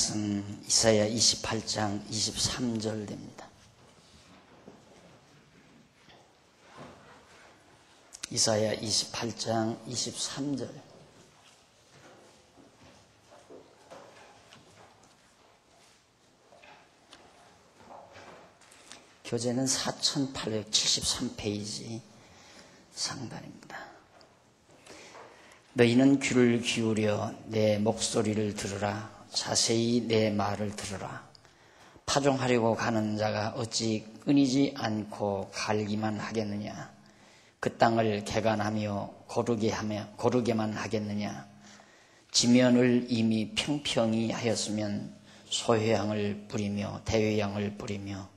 이사야 28장 23절 됩니다. 이사야 28장 23절. 교재는 4873페이지 상단입니다. 너희는 귀를 기울여 내 목소리를 들으라. 자세히 내 말을 들으라. 파종하려고 가는 자가 어찌 끊이지 않고 갈기만 하겠느냐. 그 땅을 개간하며 고르게만 하겠느냐. 지면을 이미 평평히 하였으면 소회향을 뿌리며 대회향을 뿌리며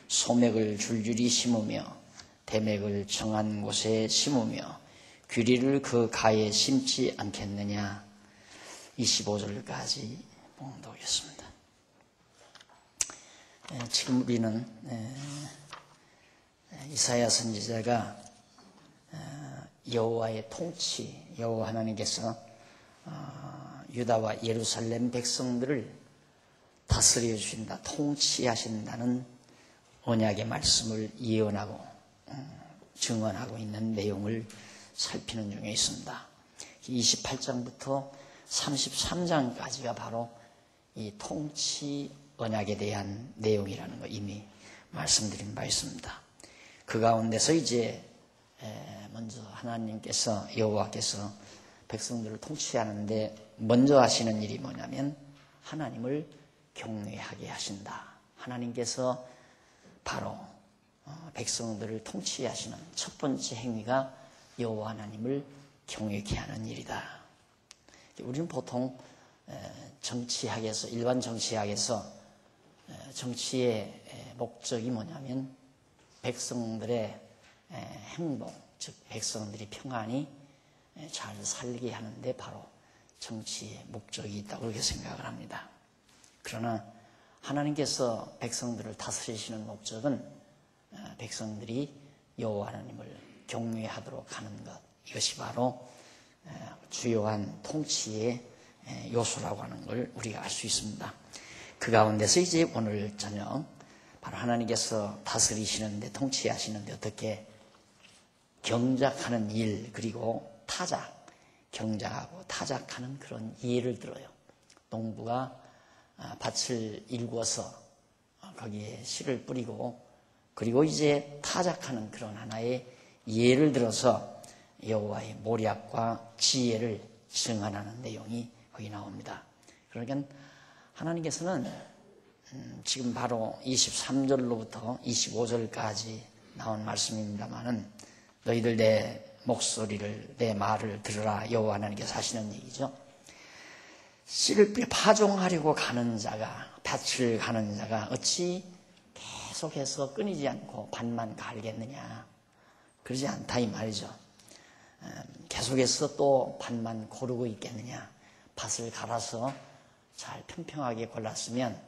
소맥을 줄줄이 심으며 대맥을 정한 곳에 심으며 귀리를 그 가에 심지 않겠느냐. 25절까지 봉독하겠습니다. 지금 우리는 이사야 선지자가 여호와의 통치, 여호와 하나님께서 유다와 예루살렘 백성들을 다스려 주신다, 통치하신다는 언약의 말씀을 예언하고 증언하고 있는 내용을 살피는 중에 있습니다. 28장부터 33장까지가 바로 이 통치 언약에 대한 내용이라는 거 이미 말씀드린 바 있습니다. 그 가운데서 이제 먼저 하나님께서, 여호와께서 백성들을 통치하는데 먼저 하시는 일이 뭐냐면 하나님을 경외하게 하신다. 하나님께서 바로 백성들을 통치하시는 첫 번째 행위가 여호와 하나님을 경외케 하는 일이다. 우리는 보통 정치학에서, 일반 정치학에서 정치의 목적이 뭐냐면 백성들의 행복, 즉 백성들이 평안히 잘 살게 하는데 바로 정치의 목적이 있다고 그렇게 생각을 합니다. 그러나 하나님께서 백성들을 다스리시는 목적은 백성들이 여호와 하나님을 경외하도록 하는 것, 이것이 바로 주요한 통치의 요소라고 하는 걸 우리가 알 수 있습니다. 그 가운데서 이제 오늘 저녁 바로 하나님께서 다스리시는데, 통치하시는데 어떻게 경작하는 일, 그리고 타작, 경작하고 타작하는 그런 예를 들어요. 농부가 밭을 일구어서 거기에 씨를 뿌리고 그리고 이제 타작하는 그런 하나의 예를 들어서 여호와의 모략과 지혜를 증언하는 내용이 거기 나옵니다. 그러니까 하나님께서는 지금 바로 23절로부터 25절까지 나온 말씀입니다만은 너희들 내 목소리를, 내 말을 들으라. 여호와 하나님께서 하시는 얘기죠. 씨를 파종하려고 가는 자가, 밭을 가는 자가 어찌 계속해서 끊이지 않고 밭만 갈겠느냐. 그러지 않다 이 말이죠. 계속해서 또 밭만 고르고 있겠느냐. 밭을 갈아서 잘 평평하게 골랐으면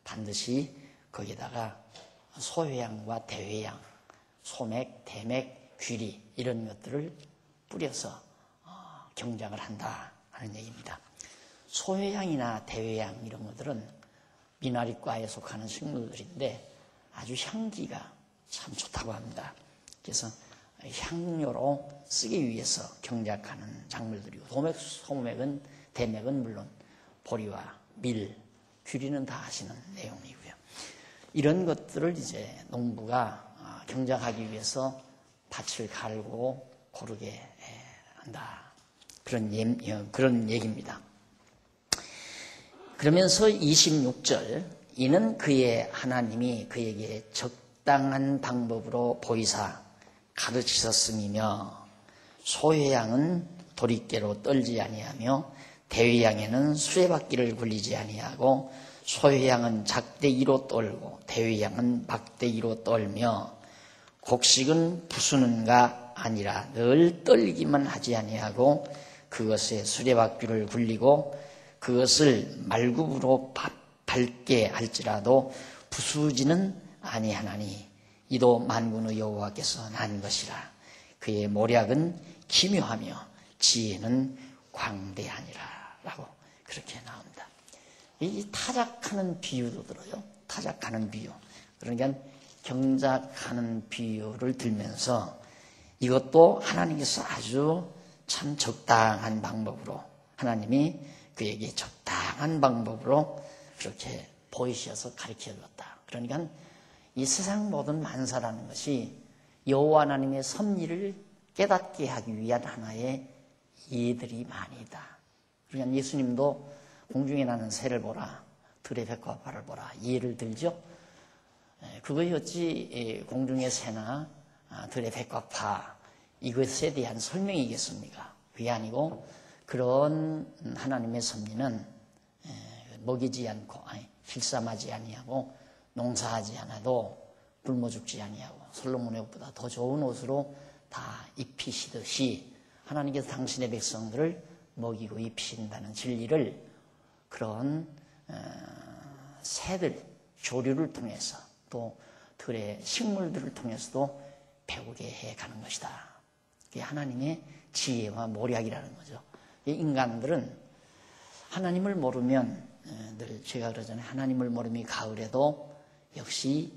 반드시 거기다가 소회향과 대회향, 소맥, 대맥, 귀리 이런 것들을 뿌려서 경작을 한다 하는 얘기입니다. 소회향이나 대회향 이런 것들은 미나리과에 속하는 식물들인데 아주 향기가 참 좋다고 합니다. 그래서 향료로 쓰기 위해서 경작하는 작물들이고, 소맥은, 대맥은 물론 보리와 밀, 귀리는 다 하시는 내용이고요. 이런 것들을 이제 농부가 경작하기 위해서 밭을 갈고 고르게 한다. 그런 얘기입니다. 그러면서 26절, 이는 그의 하나님이 그에게 적당한 방법으로 보이사 가르치셨음이며 소회향은 도리깨로 떨지 아니하며 대회향에는 수레바퀴를 굴리지 아니하고 소회향은 작대기로 떨고 대회향은 막대기로 떨며 곡식은 부수는가 아니라 늘 떨기만 하지 아니하고 그것에 수레바퀴를 굴리고 그것을 말굽으로 밟게 할지라도 부수지는 아니하나니 이도 만군의 여호와께서 난 것이라. 그의 모략은 기묘하며 지혜는 광대하니라 라고 그렇게 나옵니다. 이 타작하는 비유도 들어요. 타작하는 비유. 그러니까 경작하는 비유를 들면서 이것도 하나님께서 아주 참 적당한 방법으로 하나님이 그에게 적당한 방법으로 그렇게 보이셔서 가르쳐 줬다. 그러니까 이 세상 모든 만사라는 것이 여호와 하나님의 섭리를 깨닫게 하기 위한 하나의 예들이 많이 있다. 그러니까 예수님도 공중에 나는 새를 보라, 들의 백합화를 보라, 예를 들죠. 그것이 공중의 새나 들의 백합화 이것에 대한 설명이겠습니까? 그게 아니고 그런 하나님의 섭리는 먹이지 않고 실삼하지 아니하고 농사하지 않아도 굶어 죽지 아니하고 솔로몬의 옷보다 더 좋은 옷으로 다 입히시듯이 하나님께서 당신의 백성들을 먹이고 입히신다는 진리를 그런 새들, 조류를 통해서 또 들의 식물들을 통해서도 배우게 해가는 것이다. 그게 하나님의 지혜와 모략이라는 거죠. 인간들은 하나님을 모르면 늘 제가 그러잖아요. 하나님을 모르면 가을에도 역시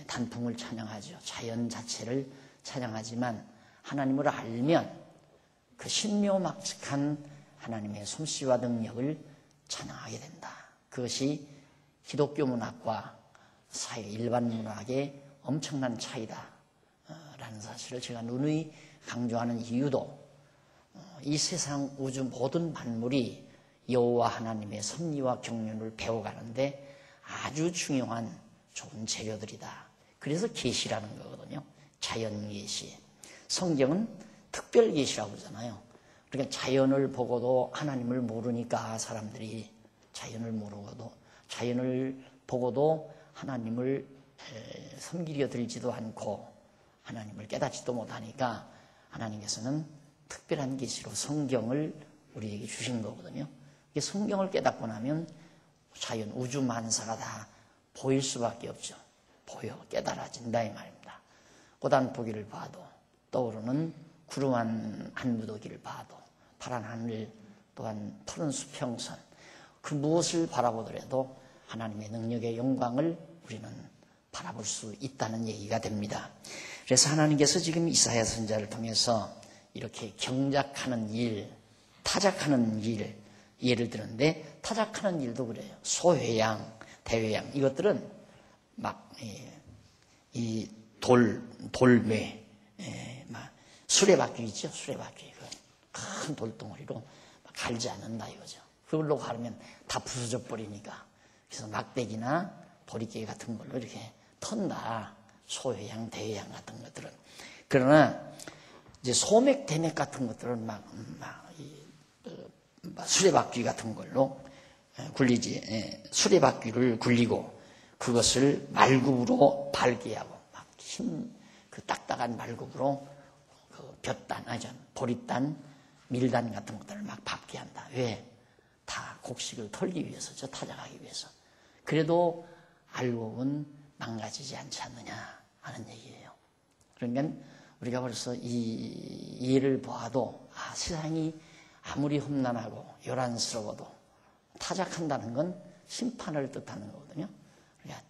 단풍을 찬양하죠. 자연 자체를 찬양하지만 하나님을 알면 그 신묘막측한 하나님의 솜씨와 능력을 찬양하게 된다. 그것이 기독교 문학과 사회 일반 문학의 엄청난 차이다 라는 사실을 제가 누누이 강조하는 이유도 이 세상 우주 모든 만물이 여호와 하나님의 섭리와 경륜을 배워가는데 아주 중요한 좋은 재료들이다. 그래서 계시라는 거거든요. 자연 계시. 성경은 특별 계시라고 그러잖아요. 그러니까 자연을 보고도 하나님을 모르니까 사람들이 자연을 보고도 하나님을 섬기려 들지도 않고 하나님을 깨닫지도 못하니까 하나님께서는 특별한 계시로 성경을 우리에게 주신 거거든요. 성경을 깨닫고 나면 자연 우주 만사가 다 보일 수밖에 없죠. 보여 깨달아진다 이 말입니다. 고단포기를 봐도 떠오르는 구름 한 무더기를 봐도 파란 하늘 또한 푸른 수평선 그 무엇을 바라보더라도 하나님의 능력의 영광을 우리는 바라볼 수 있다는 얘기가 됩니다. 그래서 하나님께서 지금 이사야 선지자를 통해서 이렇게 경작하는 일, 타작하는 일 예를 드는데 타작하는 일도 그래요. 소회양, 대회양 이것들은 막 이 돌매, 막 수레바퀴 있죠. 수레바퀴 큰 돌덩어리로 갈지 않는다 이거죠. 그걸로 가르면 다 부서져 버리니까 그래서 막대기나 보리깨 같은 걸로 이렇게 턴다. 소회양, 대회양 같은 것들은. 그러나 이제 소맥, 대맥 같은 것들은 수레바퀴 같은 걸로 굴리지. 수레바퀴를 굴리고 그것을 말굽으로 밟게 하고 막 그 딱딱한 말굽으로 그 볕단, 보리단, 밀단 같은 것들을 막 밟게 한다. 왜? 다 곡식을 털기 위해서죠. 타작하기 위해서. 그래도 알고 보면 망가지지 않지 않느냐 하는 얘기예요. 그러니까 우리가 벌써 이 예를 보아도 세상이 아무리 험난하고 요란스러워도 타작한다는 건 심판을 뜻하는 거거든요. 그러니까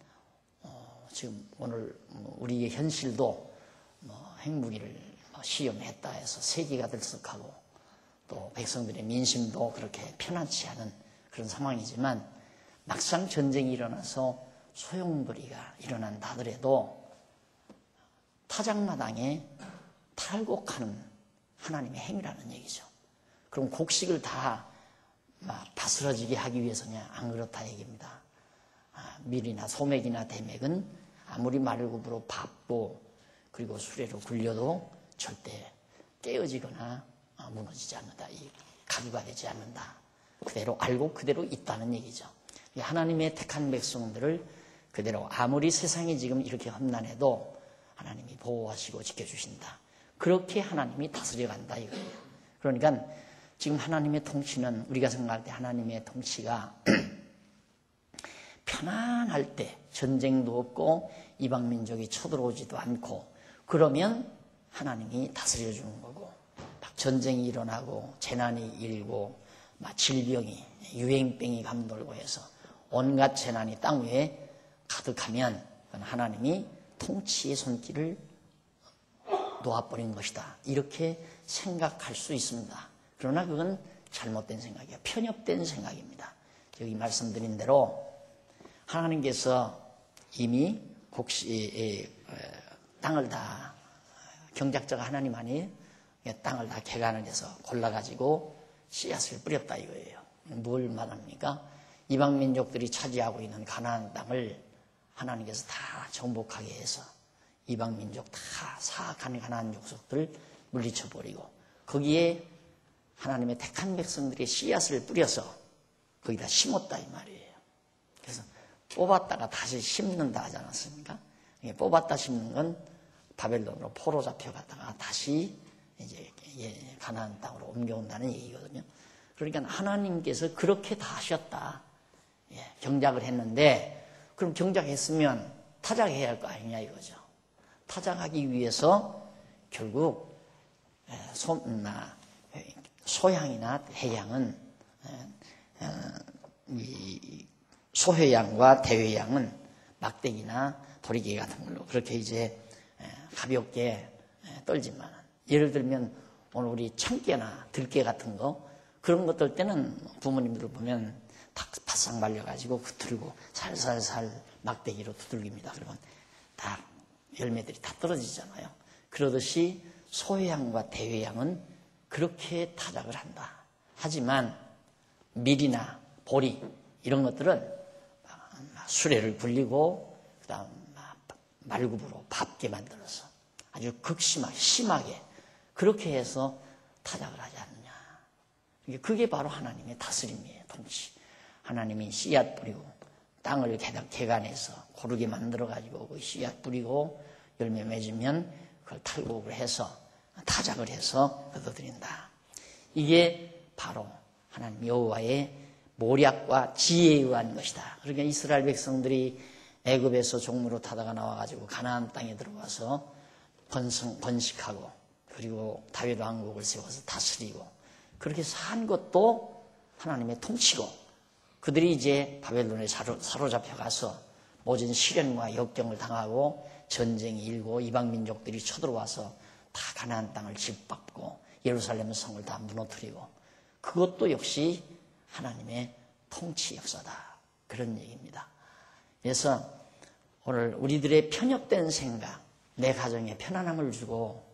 지금 오늘 우리의 현실도 핵무기를 시험했다 해서 세계가 들썩하고 또 백성들의 민심도 그렇게 편안치 않은 그런 상황이지만 막상 전쟁이 일어나서 소용돌이가 일어난다 하더라도 타작마당에 탈곡하는 하나님의 행위라는 얘기죠. 그럼 곡식을 다 다스러지게 하기 위해서냐? 안 그렇다 얘기입니다. 밀이나 소맥이나 대맥은 아무리 말굽으로 밟고 그리고 수레로 굴려도 절대 깨어지거나 무너지지 않는다. 가루가 되지 않는다. 그대로 알고 그대로 있다는 얘기죠. 하나님의 택한 백성들을 그대로 아무리 세상이 지금 이렇게 험난해도 하나님이 보호하시고 지켜주신다. 그렇게 하나님이 다스려간다 이거예요. 그러니까 지금 하나님의 통치는 우리가 생각할 때 하나님의 통치가 편안할 때 전쟁도 없고 이방 민족이 쳐들어오지도 않고 그러면 하나님이 다스려 주는 거고 막 전쟁이 일어나고 재난이 일고 막 질병이 유행병이 감돌고 해서 온갖 재난이 땅 위에 가득하면 하나님이 통치의 손길을 놓아버린 것이다. 이렇게 생각할 수 있습니다. 그러나 그건 잘못된 생각이에요. 편협된 생각입니다. 여기 말씀드린 대로 하나님께서 이미 땅을 다, 경작자가 하나님 아니에요? 땅을 다 개간을 해서 골라가지고 씨앗을 뿌렸다 이거예요. 뭘 말합니까? 이방 민족들이 차지하고 있는 가나안 땅을 하나님께서 다 정복하게 해서 이방 민족 다 사악한 가나안 족속들을 물리쳐버리고 거기에 하나님의 택한 백성들의 씨앗을 뿌려서 거기다 심었다 이 말이에요. 그래서 뽑았다가 다시 심는다 하지 않았습니까? 뽑았다 심는 건 바벨론으로 포로 잡혀갔다가 다시 이제 가나안 땅으로 옮겨온다는 얘기거든요. 그러니까 하나님께서 그렇게 다 하셨다. 경작을 했는데 그럼 경작했으면 타작해야 할 거 아니냐 이거죠. 타작하기 위해서 결국 소양이나 해양은 소회양과 대회양은 막대기나 도리개 같은 걸로 그렇게 이제 가볍게 떨지만 예를 들면 오늘 우리 참깨나 들깨 같은 거 그런 것들 때는 부모님들 보면 다 바싹 말려가지고 두들고 살살살 막대기로 두들깁니다. 그러면 딱 열매들이 다 떨어지잖아요. 그러듯이 소회양과 대회양은 그렇게 타작을 한다. 하지만 밀이나 보리 이런 것들은 수레를 굴리고 그다음 말굽으로 밟게 만들어서 아주 심하게 그렇게 해서 타작을 하지 않느냐. 그게 바로 하나님의 다스림이에요. 통치. 하나님이 씨앗 뿌리고 땅을 개간해서 고르게 만들어가지고 그 씨앗 뿌리고 열매 맺으면 그걸 탈곡을 해서 타작을 해서 얻어들인다. 이게 바로 하나님 여호와의 모략과 지혜에 의한 것이다. 그러니까 이스라엘 백성들이 애굽에서 종무로 타다가 나와가지고 가나안 땅에 들어와서 번식하고 그리고 다윗 왕국을 세워서 다스리고 그렇게 산 것도 하나님의 통치고 그들이 이제 바벨론에 사로잡혀 가서 모진 시련과 역경을 당하고 전쟁이 일고 이방 민족들이 쳐들어와서 다 가나안 땅을 짓밟고 예루살렘 성을 다 무너뜨리고 그것도 역시 하나님의 통치 역사다. 그런 얘기입니다. 그래서 오늘 우리들의 편협된 생각, 내 가정에 편안함을 주고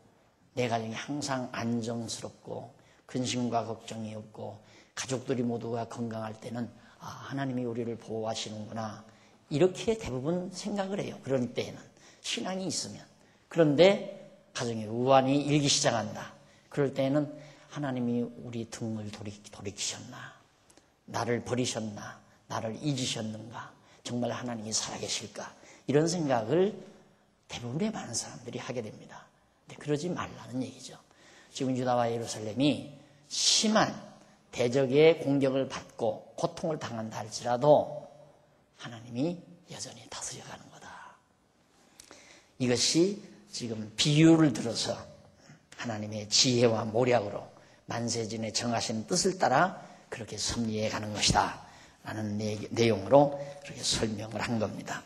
내 가정이 항상 안정스럽고 근심과 걱정이 없고 가족들이 모두가 건강할 때는 하나님이 우리를 보호하시는구나 이렇게 대부분 생각을 해요. 그런 때에는 신앙이 있으면. 그런데 가정에 우환이 일기 시작한다. 그럴 때에는 하나님이 우리 등을 돌이키셨나? 나를 버리셨나? 나를 잊으셨는가? 정말 하나님이 살아계실까? 이런 생각을 대부분의 많은 사람들이 하게 됩니다. 근데 그러지 말라는 얘기죠. 지금 유다와 예루살렘이 심한 대적의 공격을 받고 고통을 당한다 할지라도 하나님이 여전히 다스려가는 거다. 이것이 지금 비유를 들어서 하나님의 지혜와 모략으로 만세진의 정하신 뜻을 따라 그렇게 섭리해 가는 것이다 라는 내용으로 그렇게 설명을 한 겁니다.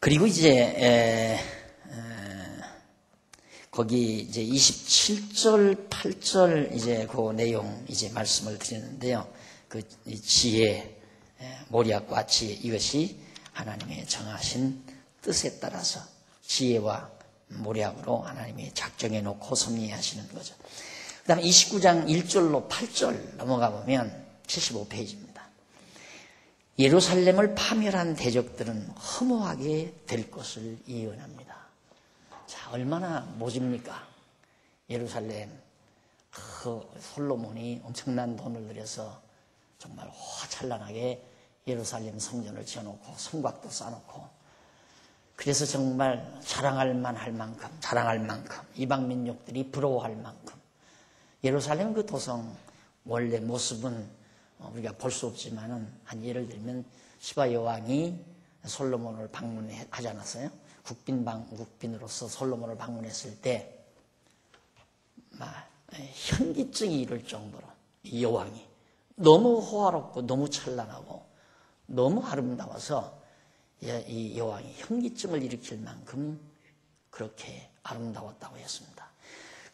그리고 이제 거기 이제 27절, 8절 이제 그 내용 이제 말씀을 드리는데요. 그 지혜, 모략과 지혜 이것이 하나님의 정하신 뜻에 따라서 지혜와 모략으로 하나님이 작정해 놓고 섭리하시는 거죠. 그 다음에 29장 1절로 8절 넘어가 보면 75페이지입니다. 예루살렘을 파멸한 대적들은 허무하게 될 것을 예언합니다. 자, 얼마나 모집니까? 예루살렘, 솔로몬이 엄청난 돈을 들여서 정말 화찬란하게 예루살렘 성전을 지어놓고 성곽도 쌓아놓고 그래서 정말 자랑할 만큼 이방 민족들이 부러워할 만큼 예루살렘 그 도성 원래 모습은 우리가 볼 수 없지만은 한 예를 들면 시바 여왕이 솔로몬을 방문하지 않았어요? 국빈으로서 솔로몬을 방문했을 때 현기증이 이를 정도로 이 여왕이 너무 호화롭고 너무 찬란하고 너무 아름다워서 이 여왕이 현기증을 일으킬 만큼 그렇게 아름다웠다고 했습니다.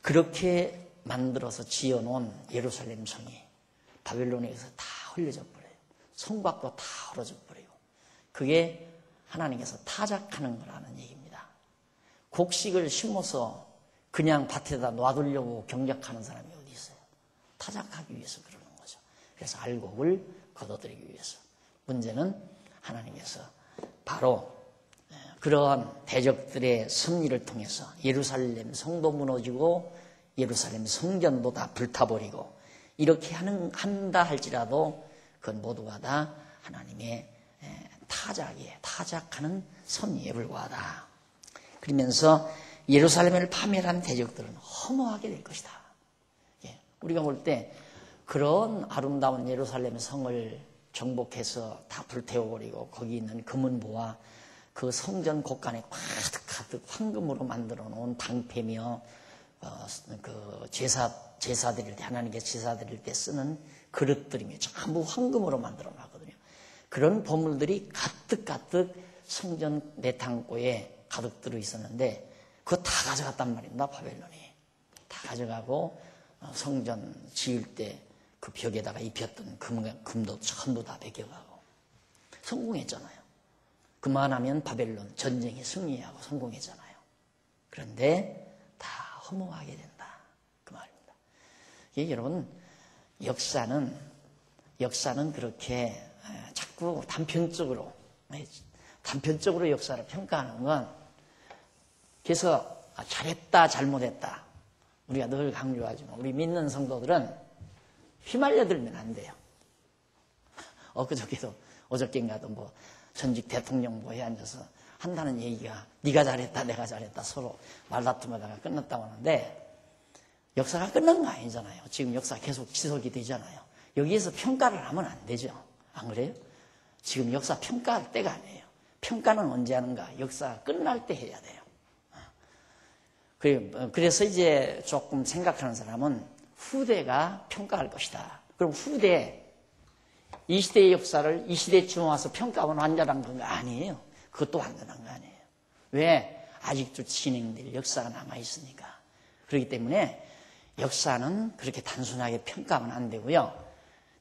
그렇게 만들어서 지어놓은 예루살렘 성이 바벨론에서 다 흘려져 버려요. 성곽도 다 헐어져 버리고, 그게 하나님께서 타작하는 거라는 얘기입니다. 곡식을 심어서 그냥 밭에다 놔두려고 경작하는 사람이 어디 있어요? 타작하기 위해서 그러는 거죠. 그래서 알곡을 걷어들이기 위해서. 문제는 하나님께서 바로 그러한 대적들의 승리를 통해서 예루살렘 성도 무너지고 예루살렘 성전도 다 불타버리고 이렇게 한다 할지라도 그건 모두가 다 하나님의 타작하는 섭리에 불과하다. 그러면서 예루살렘을 파멸한 대적들은 허무하게 될 것이다. 우리가 볼 때 그런 아름다운 예루살렘 성을 정복해서 다 불태워버리고 거기 있는 금은보와 그 성전 곳간에 가득 황금으로 만들어 놓은 방패며 그 제사 드릴 때, 하나님께 제사 드릴 때 쓰는 그릇들이며 전부 황금으로 만들어 놨거든요. 그런 보물들이 가득 성전 내탕고에 가득 들어 있었는데 그거 다 가져갔단 말입니다. 바벨론이 다 가져가고 성전 지을 때 그 벽에다가 입혔던 금도 전부 다 벗겨가고 성공했잖아요. 그만하면 바벨론 전쟁에 승리하고 성공했잖아요. 그런데 다 허무하게 된다, 그 말입니다. 여러분, 역사는 그렇게 자꾸 단편적으로 역사를 평가하는 건, 그래서 잘했다 잘못했다 우리가 늘 강조하지만 우리 믿는 성도들은 휘말려들면 안 돼요. 어저께인가도 뭐 전직 대통령부에 앉아서 한다는 얘기가 네가 잘했다 내가 잘했다 서로 말다툼하다가 끝났다고 하는데, 역사가 끝난 거 아니잖아요. 지금 역사 계속 지속이 되잖아요. 여기에서 평가를 하면 안 되죠. 안 그래요? 지금 역사 평가할 때가 아니에요. 평가는 언제 하는가? 역사가 끝날 때 해야 돼요. 그래서 이제 조금 생각하는 사람은 후대가 평가할 것이다. 그럼 후대, 이 시대의 역사를 이 시대쯤 와서 평가하면 완전한 건가? 아니에요. 그것도 완전한 거 아니에요. 왜? 아직도 진행될 역사가 남아있으니까. 그렇기 때문에 역사는 그렇게 단순하게 평가하면 안 되고요.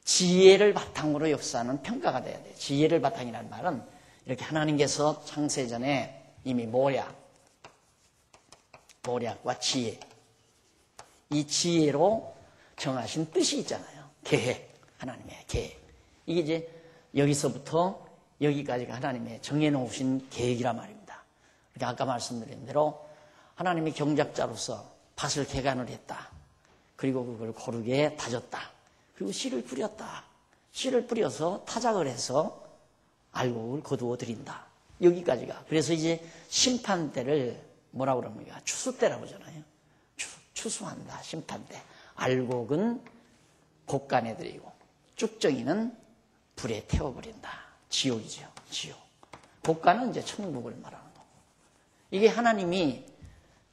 지혜를 바탕으로 역사는 평가가 돼야 돼요. 지혜를 바탕이라는 말은 이렇게 하나님께서 창세전에 이미 모략과 지혜, 이 지혜로 정하신 뜻이 있잖아요. 계획, 하나님의 계획. 이게 이제 여기서부터 여기까지가 하나님의 정해놓으신 계획이란 말입니다. 그러니까 아까 말씀드린 대로 하나님이 경작자로서 밭을 개간을 했다. 그리고 그걸 고르게 다졌다. 그리고 씨를 뿌렸다. 씨를 뿌려서 타작을 해서 알곡을 거두어 드린다. 여기까지가. 그래서 이제 심판 때를 뭐라고 그럽니까? 추수 때라고 하잖아요. 추수한다. 심판 때. 알곡은 곡간에 들이고 쭉정이는 불에 태워버린다. 지옥이죠. 지옥. 곡간은 이제 천국을 말하는 거고. 이게 하나님이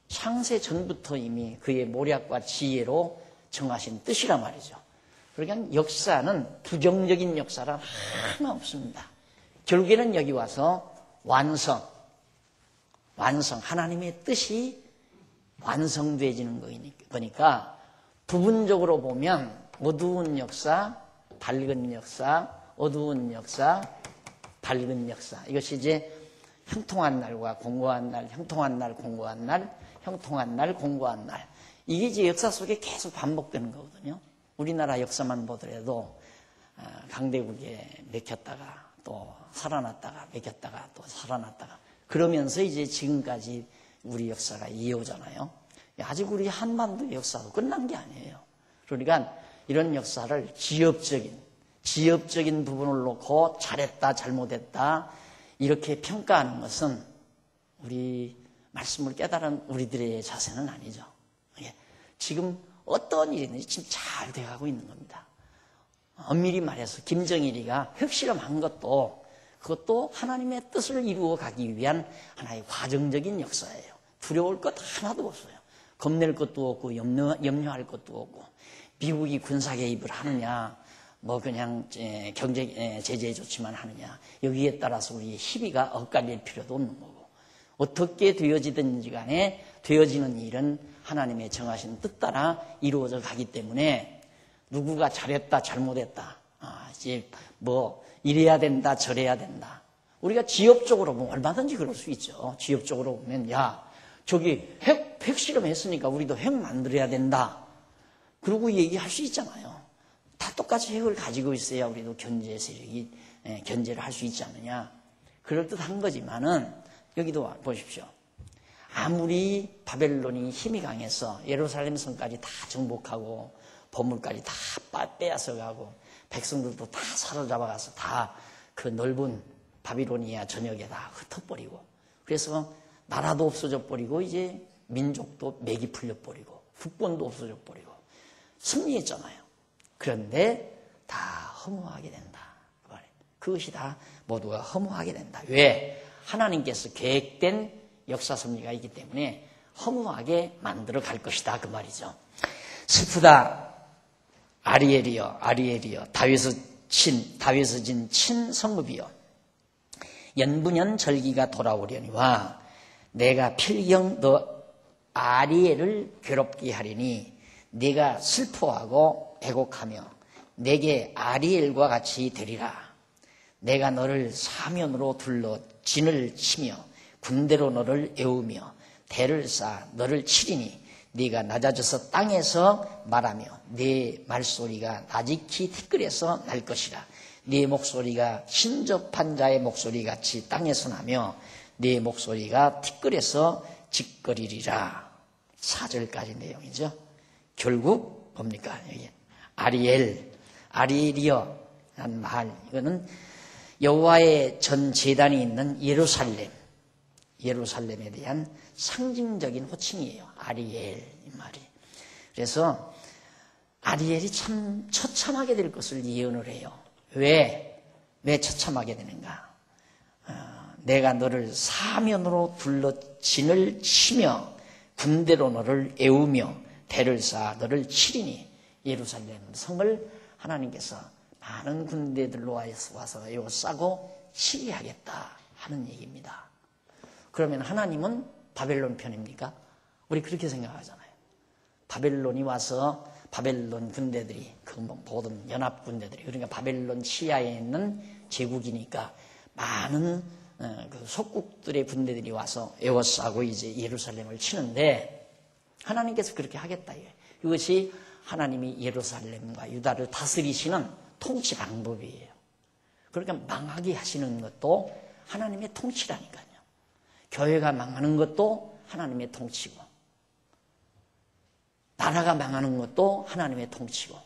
창세 전부터 이미 그의 모략과 지혜로 정하신 뜻이란 말이죠. 그러니까 역사는 부정적인 역사란 하나 없습니다. 결국에는 여기 와서 완성, 하나님의 뜻이 완성되어지는 거니까 부분적으로 보면 어두운 역사, 밝은 역사, 어두운 역사, 밝은 역사. 이것이 이제 형통한 날과 공고한 날, 형통한 날, 공고한 날, 형통한 날, 공고한 날. 이게 이제 역사 속에 계속 반복되는 거거든요. 우리나라 역사만 보더라도 강대국에 맥혔다가 또 살아났다가 맥혔다가 또 살아났다가 그러면서 이제 지금까지 우리 역사가 이어오잖아요. 아직 우리 한반도 역사도 끝난 게 아니에요. 그러니까 이런 역사를 지엽적인 부분을 놓고 잘했다 잘못했다 이렇게 평가하는 것은 우리 말씀을 깨달은 우리들의 자세는 아니죠. 지금 어떤 일이든지 지금 잘 돼가고 있는 겁니다. 엄밀히 말해서 김정일이가 핵실험한 것도 그것도 하나님의 뜻을 이루어 가기 위한 하나의 과정적인 역사예요. 두려울 것 하나도 없어요. 겁낼 것도 없고 염려할 것도 없고 미국이 군사 개입을 하느냐 뭐 그냥 경제 제재에 좋지만 하느냐. 여기에 따라서 우리 희비가 엇갈릴 필요도 없는 거고. 어떻게 되어지든지 간에 되어지는 일은 하나님의 정하신 뜻 따라 이루어져 가기 때문에 누구가 잘했다 잘못했다. 이제 뭐 이래야 된다 저래야 된다. 우리가 지엽적으로 보면 얼마든지 그럴 수 있죠. 지엽적으로 보면 야 저기 핵 실험했으니까 우리도 핵 만들어야 된다. 그러고 얘기할 수 있잖아요. 다 똑같이 핵을 가지고 있어야 우리도 견제 세력이 견제를 할 수 있지 않느냐. 그럴듯한 거지만은 여기도 보십시오. 아무리 바벨론이 힘이 강해서 예루살렘 성까지 다 정복하고 보물까지 다 빼앗아가고 백성들도 다 사로잡아가서 다 그 넓은 바비로니아 전역에 다 흩어버리고 그래서 나라도 없어져 버리고 이제 민족도 맥이 풀려 버리고 국권도 없어져 버리고 승리했잖아요. 그런데 다 허무하게 된다. 그것이 다 모두가 허무하게 된다. 왜? 하나님께서 계획된 역사 섭리가 있기 때문에 허무하게 만들어 갈 것이다. 그 말이죠. 슬프다. 아리엘이여 다윗의 진 친성읍이여 연분연 절기가 돌아오려니와 내가 필경 너 아리엘을 괴롭게 하리니 네가 슬퍼하고 애곡하며 내게 아리엘과 같이 되리라. 내가 너를 사면으로 둘러 진을 치며 군대로 너를 애우며 대를 쌓아 너를 치리니 네가 낮아져서 땅에서 말하며 네 말소리가 나직히 티끌에서 날 것이라. 네 목소리가 신접한 자의 목소리같이 땅에서 나며 네 목소리가 티끌에서 짓거리리라. 4절까지 내용이죠. 결국 뭡니까? 여기 아리엘이여 라는 말, 이거는 여호와의 전 제단이 있는 예루살렘에 대한 상징적인 호칭이에요. 아리엘 이 말이. 그래서 아리엘이 참 처참하게 될 것을 예언을 해요. 왜 처참하게 되는가? 내가 너를 사면으로 둘러 진을 치며 군대로 너를 애우며 대를 쌓아 너를 치리니 예루살렘 성을 하나님께서 많은 군대들로 와서 에워싸고 치리하겠다 하는 얘기입니다. 그러면 하나님은 바벨론 편입니까? 우리 그렇게 생각하잖아요. 바벨론이 와서 바벨론 군대들이 그 모든 연합 군대들이 그러니까 바벨론 시야에 있는 제국이니까 많은 그 속국들의 군대들이 와서 에워싸고 이제 예루살렘을 치는데 하나님께서 그렇게 하겠다. 이것이 하나님이 예루살렘과 유다를 다스리시는 통치 방법이에요. 그러니까 망하게 하시는 것도 하나님의 통치라니까요. 교회가 망하는 것도 하나님의 통치고 나라가 망하는 것도 하나님의 통치고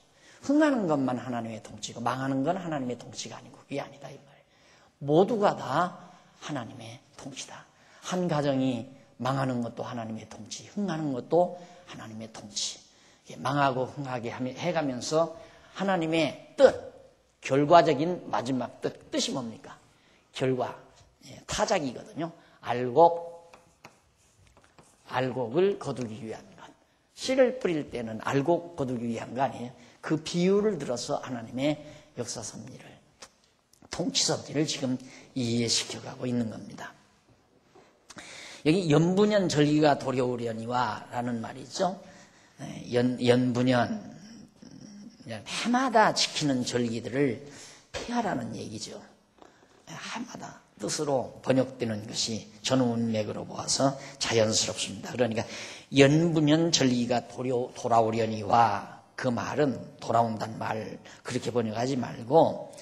흥하는 것만 하나님의 통치고 망하는 건 하나님의 통치가 아니고 그게 아니다 이 말이에요. 모두가 다 하나님의 통치다. 한 가정이 망하는 것도 하나님의 통치, 흥하는 것도 하나님의 통치. 망하고 흥하게 해가면서 하나님의 뜻, 결과적인 마지막 뜻이 뭡니까? 결과, 타작이거든요. 알곡을 거두기 위한 것. 씨를 뿌릴 때는 알곡 거두기 위한 거 아니에요. 그 비유를 들어서 하나님의 역사 섭리를, 통치 섭리를 지금 이해시켜가고 있는 겁니다. 여기 연분연 절기가 도려오려니와 라는 말이 있죠. 연분연, 해마다 지키는 절기들을 폐하라는 얘기죠. 해마다 뜻으로 번역되는 것이 전운맥으로 보아서 자연스럽습니다. 그러니까 연분연 절기가 돌아오려니와 그 말은 돌아온다는 말 그렇게 번역하지 말고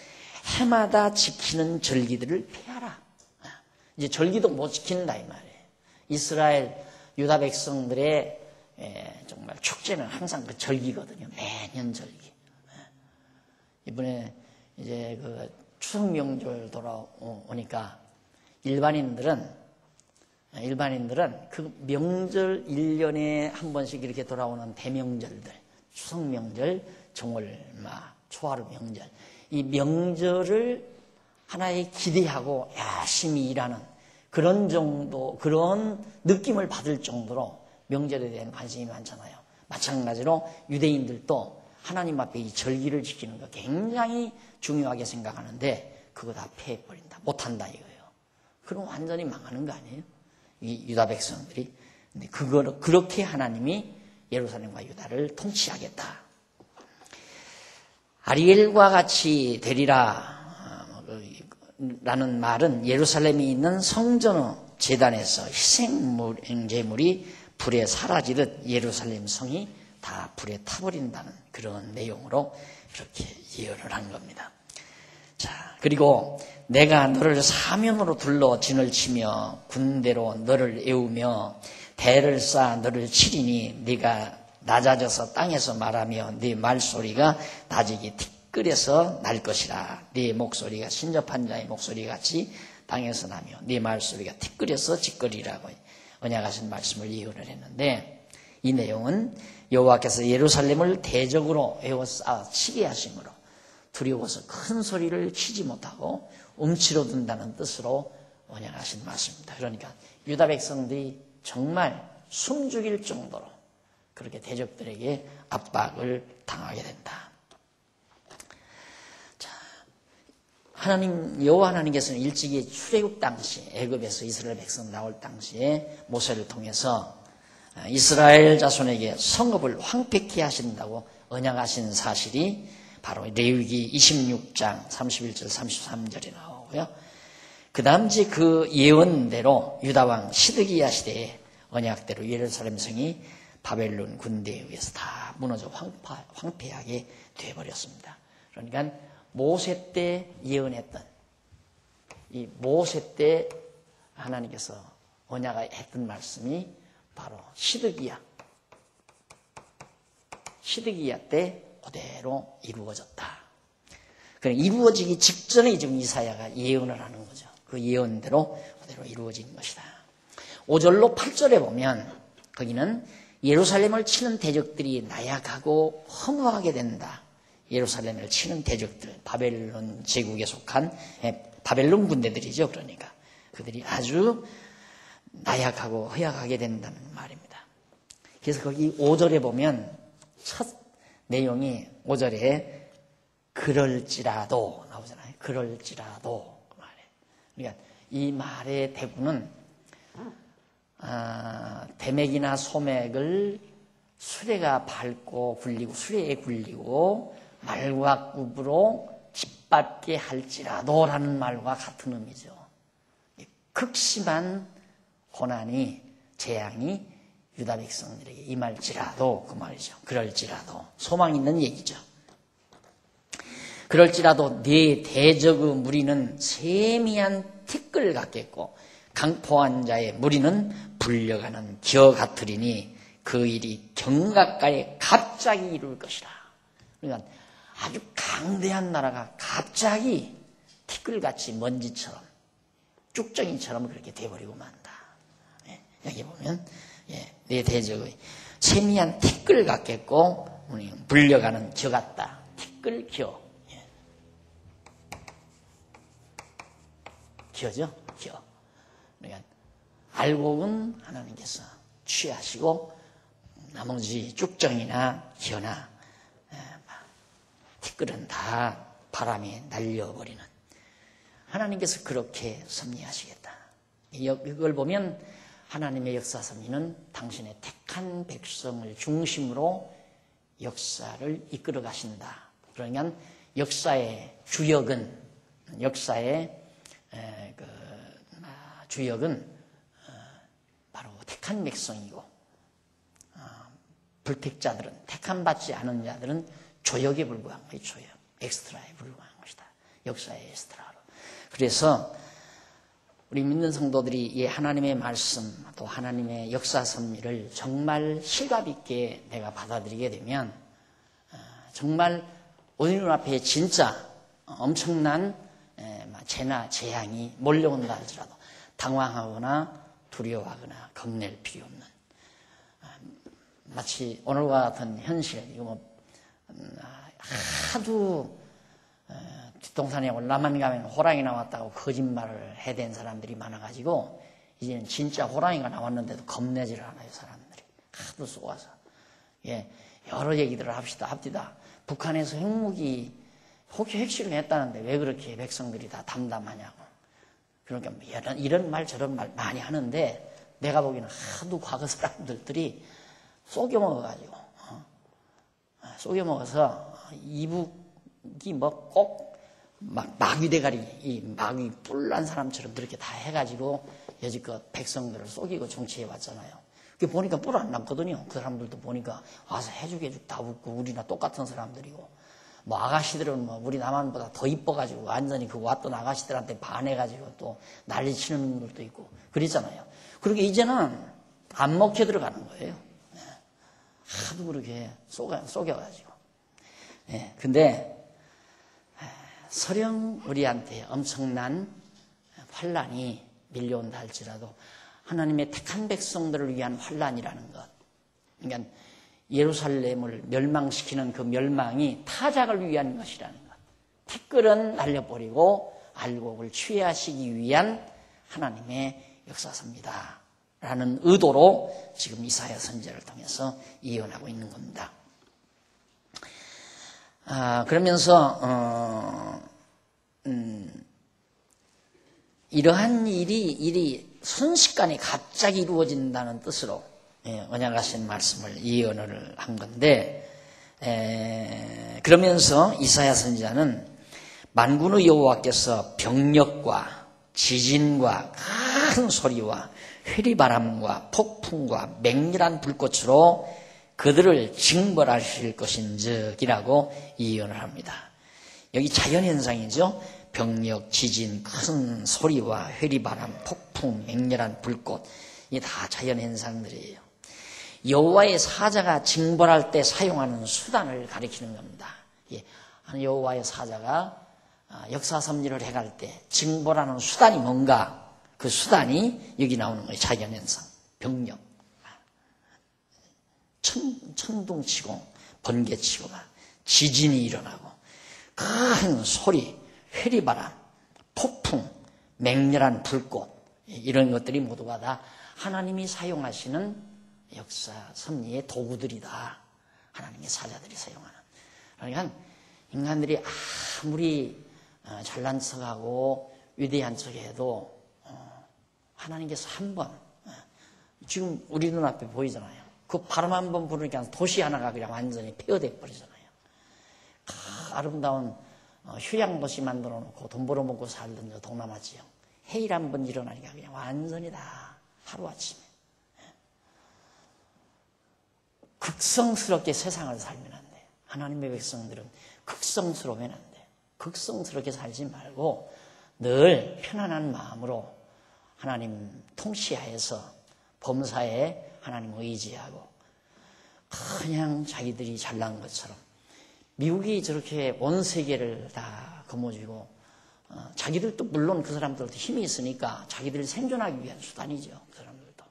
해마다 지키는 절기들을 폐하라. 이제 절기도 못 지킨다 이 말이에요. 이스라엘 유다 백성들의 정말 축제는 항상 그 절기거든요. 매년 절기. 이번에 이제 그 추석 명절 돌아오니까 일반인들은 그 명절 1년에 한 번씩 이렇게 돌아오는 대명절들, 추석 명절, 정월마, 초하루 명절, 이 명절을 하나의 기대하고 열심히 일하는 그런 느낌을 받을 정도로 명절에 대한 관심이 많잖아요. 마찬가지로 유대인들도 하나님 앞에 이 절기를 지키는 거 굉장히 중요하게 생각하는데 그거 다 패해버린다. 못한다 이거예요. 그럼 완전히 망하는 거 아니에요? 이 유다 백성들이. 근데 그렇게 하나님이 예루살렘과 유다를 통치하겠다. 아리엘과 같이 되리라 라는 말은 예루살렘에 있는 성전 제단에서 희생제물이 불에 사라지듯 예루살렘 성이 다 불에 타버린다는 그런 내용으로 이렇게 예언을 한 겁니다. 자, 그리고 내가 너를 사명으로 둘러 진을 치며 군대로 너를 에우며 대를 쌓아 너를 치리니 네가 낮아져서 땅에서 말하며 네 말소리가 낮이게 티끌에서 날 것이라. 네 목소리가 신접한 자의 목소리 같이 땅에서 나며 네 말소리가 티끌에서 짖거리라고 언약하신 말씀을 예언을 했는데, 이 내용은 여호와께서 예루살렘을 대적으로 에워싸 치게 하심으로 두려워서 큰 소리를 치지 못하고 움츠러 든다는 뜻으로 언약하신 말씀입니다. 그러니까 유다 백성들이 정말 숨죽일 정도로 그렇게 대적들에게 압박을 당하게 된다. 자, 여호와 하나님께서는 일찍이 출애굽 당시 애굽에서 이스라엘 백성 나올 당시에 모세를 통해서 이스라엘 자손에게 성읍을 황폐케 하신다고 언약하신 사실이 바로 레위기 26장 31절 33절에 나오고요. 그 다음 이제 그 예언대로 유다왕 시드기야 시대에 언약대로 예루살렘 성이 바벨론 군대에 의해서 다 무너져 황폐하게 되어버렸습니다. 그러니까 모세 때 예언했던, 이 모세 때 하나님께서 언약했던 말씀이 바로 시드기야 때 그대로 이루어졌다. 그러니까 이루어지기 직전에 지금 이사야가 예언을 하는 거죠. 그 예언대로 그대로 이루어진 것이다. 5절로 8절에 보면 거기는 예루살렘을 치는 대적들이 나약하고 허무하게 된다. 예루살렘을 치는 대적들, 바벨론 제국에 속한 바벨론 군대들이죠. 그러니까 그들이 아주 나약하고 허약하게 된다는 말입니다. 그래서 거기 5절에 보면 첫 내용이 5절에 그럴지라도 나오잖아요. 그럴지라도 그 말에. 그러니까 이 말의 대구는 대맥이나 소맥을 수레가 밟고 굴리고 수레에 굴리고 말과 굽으로 짓밟게 할지라도라는 말과 같은 의미죠. 극심한 고난이 재앙이 유다 백성들에게 임할지라도 그 말이죠. 그럴지라도 소망 있는 얘기죠. 그럴지라도 네 대적의 무리는 세미한 티끌 같겠고 강포한 자의 무리는 불려가는 겨 같으리니 그 일이 경각가에 갑자기 이룰 것이라. 그러니까 아주 강대한 나라가 갑자기 티끌같이 먼지처럼 쭉정이처럼 그렇게 돼버리고 만다. 여기 보면 내 대적의 세미한 티끌 같겠고 불려가는 겨 같다. 티끌 겨. 겨죠? 겨. 그러니까 알곡은 하나님께서 취하시고 나머지 쭉정이나 겨나 티끌은 다 바람에 날려버리는, 하나님께서 그렇게 섭리하시겠다. 이걸 보면 하나님의 역사 섭리는 당신의 택한 백성을 중심으로 역사를 이끌어 가신다. 그러니까 역사의 주역은 바로 택한 백성이고, 불택자들은, 택함 받지 않은 자들은 조역에 불과한 거예요. 조역, 엑스트라에 불과한 것이다. 역사의 엑스트라로. 그래서 우리 믿는 성도들이 이 하나님의 말씀, 또 하나님의 역사 섭리를 정말 실감 있게 내가 받아들이게 되면 정말 우리 눈앞에 진짜 엄청난 재나 재앙이 몰려온다 할지라도 당황하거나 두려워하거나 겁낼 필요 없는, 마치 오늘과 같은 현실, 이거 하도 뒷동산에 올라만 가면 호랑이 나왔다고 거짓말을 해댄 사람들이 많아가지고 이제는 진짜 호랑이가 나왔는데도 겁내지를 않아요. 사람들이 하도 쏘아서. 여러 얘기들을 합시다. 북한에서 핵실을 했다는데 왜 그렇게 백성들이 다 담담하냐고. 그러니까 이런 말 저런 말 많이 하는데 내가 보기에는 하도 과거 사람들이 속여먹어서 이북이 뭐 꼭 막 마귀 대가리, 이 마귀 뿔난 사람처럼 그렇게 다 해가지고 여지껏 백성들을 속이고 정치해 왔잖아요. 그게 보니까 뿔 안 났거든요. 그 사람들도 보니까 와서 해주게 다 웃고 우리나 똑같은 사람들이고 뭐 아가씨들은 뭐 우리 남한보다 더 이뻐가지고 완전히 그 왔던 아가씨들한테 반해가지고 또 난리 치는 분들도 있고 그랬잖아요. 그렇게 이제는 안 먹혀 들어가는 거예요. 하도 그렇게 속여가지고. 근데 설령 우리한테 엄청난 환란이 밀려온다 할지라도 하나님의 택한 백성들을 위한 환란이라는 것. 그러니까 예루살렘을 멸망시키는 그 멸망이 타작을 위한 것이라는 것. 티끌은 날려버리고 알곡을 취하시기 위한 하나님의 역사서입니다. 라는 의도로 지금 이사야 선지자를 통해서 예언하고 있는 겁니다. 그러면서 이러한 일이 순식간에 갑자기 이루어진다는 뜻으로 언약하신 말씀을 예언을 한 건데, 그러면서 이사야 선지자는 만군의 여호와께서 병력과 지진과 큰 소리와 회리바람과 폭풍과 맹렬한 불꽃으로 그들을 징벌하실 것인즉이라고 예언을 합니다. 여기 자연현상이죠. 병력, 지진, 큰 소리와 회리바람, 폭풍, 맹렬한 불꽃, 이게 다 자연현상들이에요. 여호와의 사자가 징벌할 때 사용하는 수단을 가리키는 겁니다. 여호와의 사자가 역사 섭리를 해갈 때 징벌하는 수단이 뭔가, 그 수단이 여기 나오는 거예요. 자연현상, 병력, 천둥치고 번개치고 지진이 일어나고 큰 소리, 회리바람, 폭풍, 맹렬한 불꽃, 이런 것들이 모두가 다 하나님이 사용하시는 역사 섭리의 도구들이다. 하나님의 사자들이 사용하는. 그러니까 인간들이 아무리 잘난 척하고 위대한 척해도 하나님께서 한 번, 지금 우리 눈앞에 보이잖아요. 그 바람 한 번 부르니까 도시 하나가 그냥 완전히 폐허돼 버리잖아요. 아름다운 휴양도시 만들어 놓고 돈 벌어먹고 살던 저 동남아 지역, 해일 한 번 일어나니까 그냥 완전히 다 하루아침에 극성스럽게 세상을 살면 안 돼. 하나님의 백성들은 극성스러우면 안 돼. 극성스럽게 살지 말고 늘 편안한 마음으로 하나님 통치하에서 범사에 하나님 의지하고 그냥 자기들이 잘난 것처럼, 미국이 저렇게 온 세계를 다 거머쥐고 자기들도 물론 그 사람들도 힘이 있으니까 자기들을 생존하기 위한 수단이죠. 그 사람들도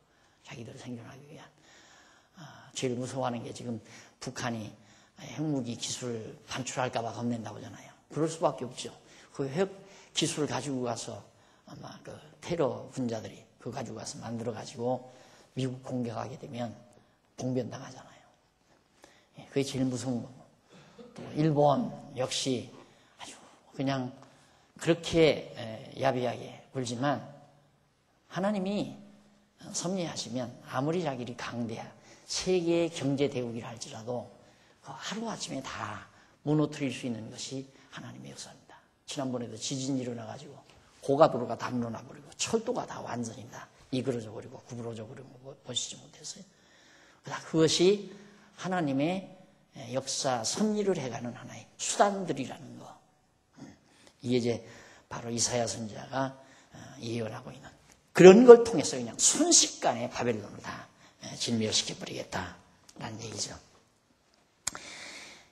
자기들을 생존하기 위한. 제일 무서워하는 게 지금 북한이 핵무기 기술을 반출할까 봐 겁낸다고 하잖아요. 그럴 수밖에 없죠. 그 핵 기술을 가지고 가서 아마 그 테러 분자들이 그거 가지고 가서 만들어 가지고 미국 공격하게 되면 봉변당하잖아요. 그게 제일 무서운 거고. 또 일본 역시 아주 그냥 그렇게 야비하게 굴지만 하나님이 섭리하시면 아무리 자기들이 강대한 세계의 경제 대국이라 할지라도 하루아침에 다 무너뜨릴 수 있는 것이 하나님의 역사입니다. 지난번에도 지진이 일어나가지고 고가도로가 다 무너나버리고 철도가 다 완전히 다 이그러져 버리고 구부러져 버리고 보시지 못했어요. 그것이 하나님의 역사 섭리를 해가는 하나의 수단들이라는 거. 이게 이제 바로 이사야 선지자가 예언하고 있는 그런 걸 통해서 그냥 순식간에 바벨론을 다 진멸시켜버리겠다라는 얘기죠.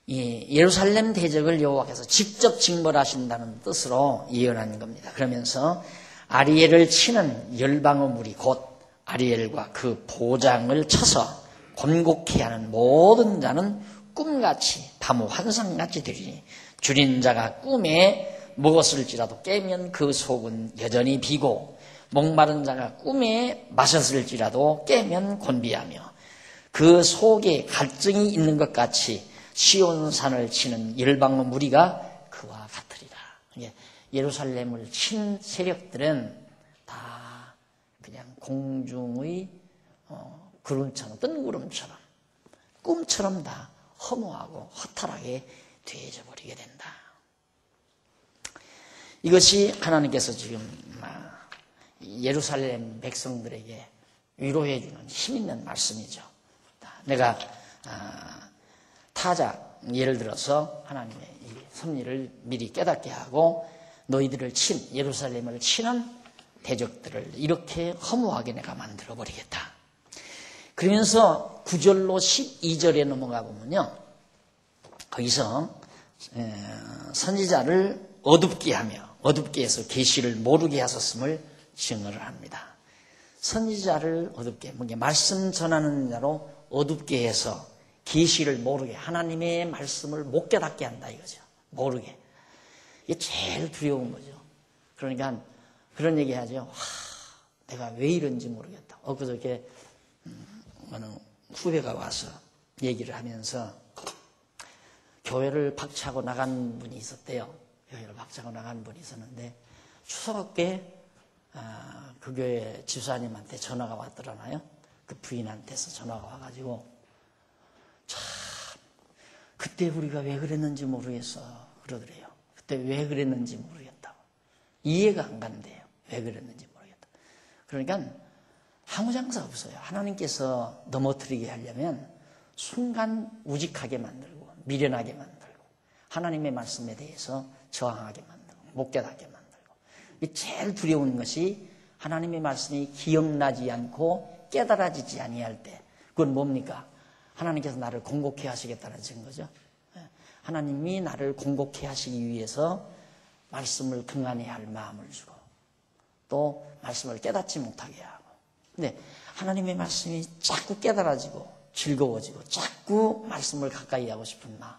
예루살렘 대적을 여호와께서 직접 징벌하신다는 뜻으로 예언한 겁니다. 그러면서 아리엘을 치는 열방의 무리 곧 아리엘과 그 보장을 쳐서 곤곡케 하는 모든 자는 꿈같이 밤의 환상같이 되리니 줄인 자가 꿈에 먹었을지라도 깨면 그 속은 여전히 비고 목마른 자가 꿈에 마셨을지라도 깨면 곤비하며 그 속에 갈증이 있는 것 같이 시온산을 치는 열방의 무리가 그와 같으리라. 예루살렘을 친 세력들은 다 그냥 공중의 구름처럼, 뜬구름처럼, 꿈처럼 다 허무하고 허탈하게 되어져 버리게 된다. 이것이 하나님께서 지금 예루살렘 백성들에게 위로해 주는 힘 있는 말씀이죠. 내가 타작, 예를 들어서 하나님의 이 섭리를 미리 깨닫게 하고 너희들을 예루살렘을 치는 대적들을 이렇게 허무하게 내가 만들어 버리겠다. 그러면서 9절로 12절에 넘어가 보면요, 거기서 선지자를 어둡게 하며 어둡게 해서 계시를 모르게 하셨음을 증언을 합니다. 선지자를 어둡게, 말씀 전하는 자로 어둡게 해서 계시를 모르게, 하나님의 말씀을 못 깨닫게 한다 이거죠. 모르게. 이게 제일 두려운 거죠. 그러니까 그런 얘기 하죠. 내가 왜 이런지 모르겠다. 엊그저께 어느 후배가 와서 얘기를 하면서 교회를 박차고 나간 분이 있었대요. 교회를 박차고 나간 분이 있었는데 추석에 그 교회 집사님한테 전화가 왔더라나요. 그 부인한테서 전화가 와가지고 참 그때 우리가 왜 그랬는지 모르겠어 그러더래요. 그때 왜 그랬는지 모르겠다고. 이해가 안 간대요. 왜 그랬는지 모르겠다. 그러니까 아무 장사 없어요. 하나님께서 넘어뜨리게 하려면 순간 우직하게 만들고 미련하게 만들고 하나님의 말씀에 대해서 저항하게 만들고 못 깨닫게 만들고. 이 제일 두려운 것이 하나님의 말씀이 기억나지 않고 깨달아지지 아니할 때, 그건 뭡니까? 하나님께서 나를 공곡해 하시겠다는 증거죠. 하나님이 나를 공곡해 하시기 위해서 말씀을 등한히 할 마음을 주고 또 말씀을 깨닫지 못하게 하고. 근데 하나님의 말씀이 자꾸 깨달아지고 즐거워지고 자꾸 말씀을 가까이 하고 싶은 마음,